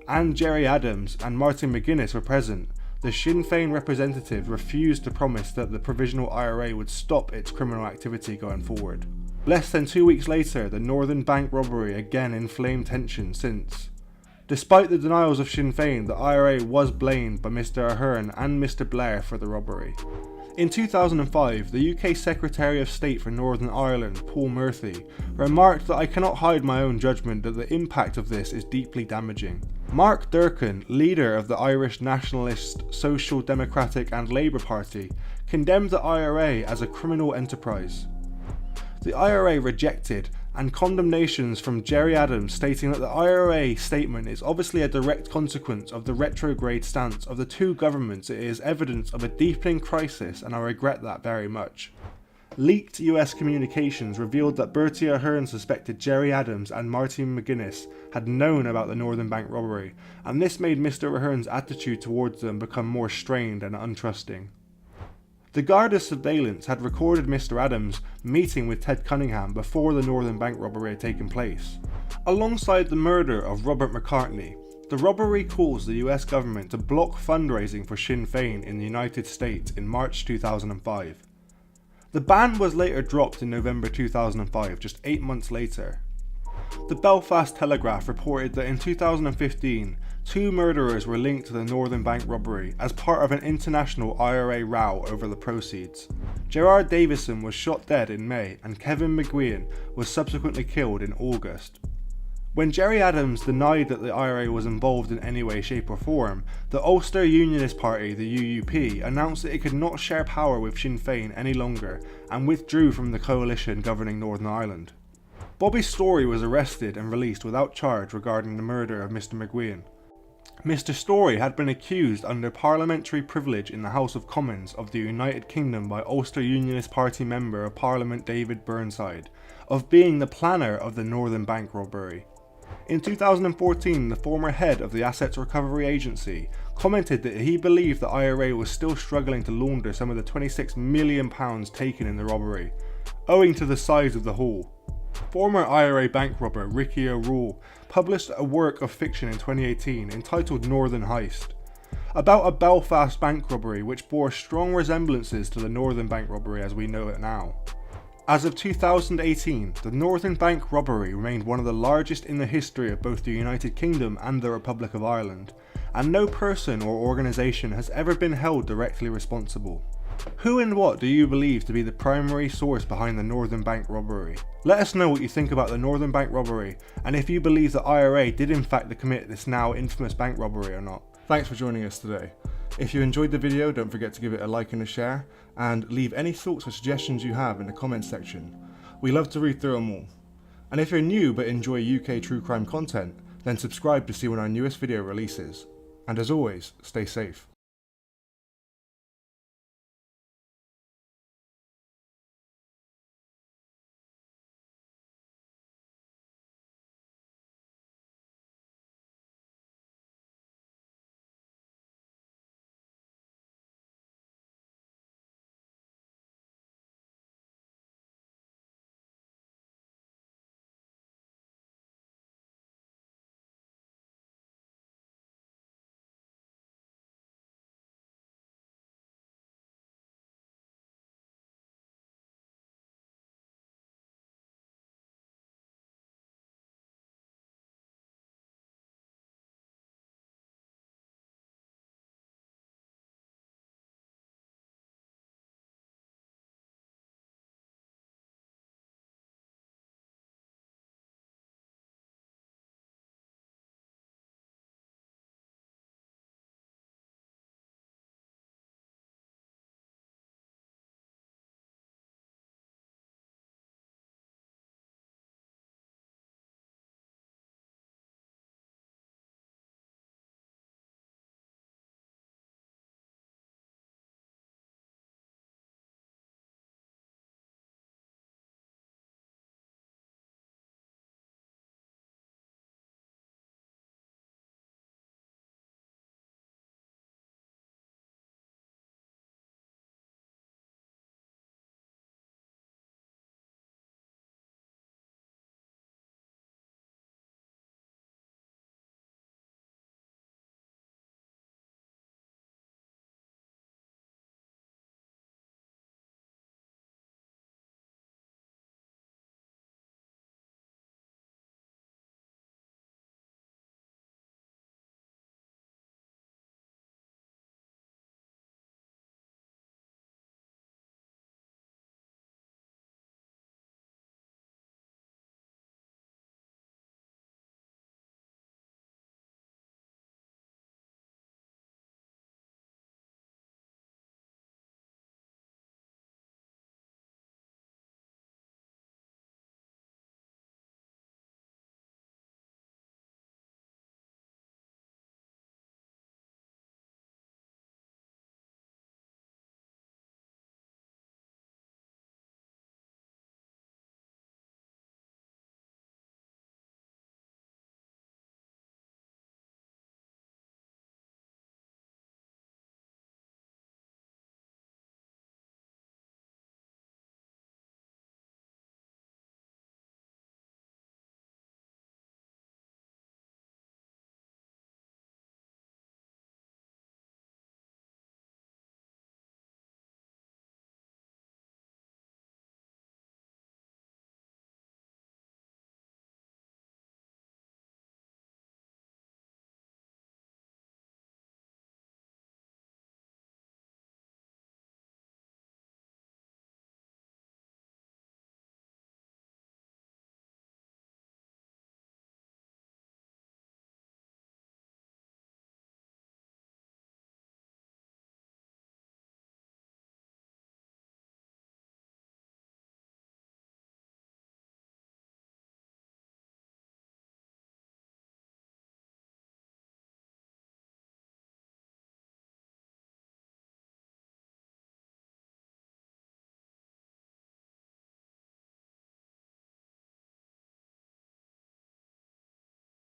and Gerry Adams and Martin McGuinness were present, the Sinn Féin representative refused to promise that the Provisional IRA would stop its criminal activity going forward. Less than 2 weeks later, the Northern Bank robbery again inflamed tension since. Despite the denials of Sinn Féin, the IRA was blamed by Mr Ahern and Mr Blair for the robbery. In 2005, the UK Secretary of State for Northern Ireland, Paul Murphy, remarked that I cannot hide my own judgment that the impact of this is deeply damaging. Mark Durkan, leader of the Irish Nationalist, Social Democratic and Labour Party, condemned the IRA as a criminal enterprise. The IRA rejected and condemnations from Gerry Adams stating that the IRA statement is obviously a direct consequence of the retrograde stance of the two governments. It is evidence of a deepening crisis and I regret that very much. Leaked US communications revealed that Bertie Ahern suspected Gerry Adams and Martin McGuinness had known about the Northern Bank robbery, and this made Mr. Ahern's attitude towards them become more strained and untrusting. The Garda's surveillance had recorded Mr. Adams meeting with Ted Cunningham before the Northern Bank robbery had taken place. Alongside the murder of Robert McCartney, the robbery caused the US government to block fundraising for Sinn Féin in the United States in March 2005. The ban was later dropped in November 2005, just 8 months later. The Belfast Telegraph reported that in 2015, 2 murderers were linked to the Northern Bank robbery as part of an international IRA row over the proceeds. Gerard Davison was shot dead in May and Kevin McGuigan was subsequently killed in August. When Gerry Adams denied that the IRA was involved in any way, shape or form, the Ulster Unionist Party, the UUP, announced that it could not share power with Sinn Féin any longer and withdrew from the coalition governing Northern Ireland. Bobby Storey was arrested and released without charge regarding the murder of Mr. McGuigan. Mr. Storey had been accused under parliamentary privilege in the House of Commons of the United Kingdom by Ulster Unionist Party Member of Parliament David Burnside of being the planner of the Northern Bank robbery. In 2014, the former head of the Assets Recovery Agency commented that he believed the IRA was still struggling to launder some of the £26 million taken in the robbery, owing to the size of the haul. Former IRA bank robber Ricky O'Rourke published a work of fiction in 2018 entitled Northern Heist, about a Belfast bank robbery which bore strong resemblances to the Northern Bank robbery as we know it now. As of 2018, the Northern Bank robbery remained one of the largest in the history of both the United Kingdom and the Republic of Ireland, and no person or organisation has ever been held directly responsible. Who and what do you believe to be the primary source behind the Northern Bank robbery? Let us know what you think about the Northern Bank robbery, and if you believe the IRA did in fact commit this now infamous bank robbery or not. Thanks for joining us today. If you enjoyed the video, don't forget to give it a like and a share, and leave any thoughts or suggestions you have in the comments section. We love to read through them all. And if you're new but enjoy UK true crime content, then subscribe to see when our newest video releases. And as always, stay safe.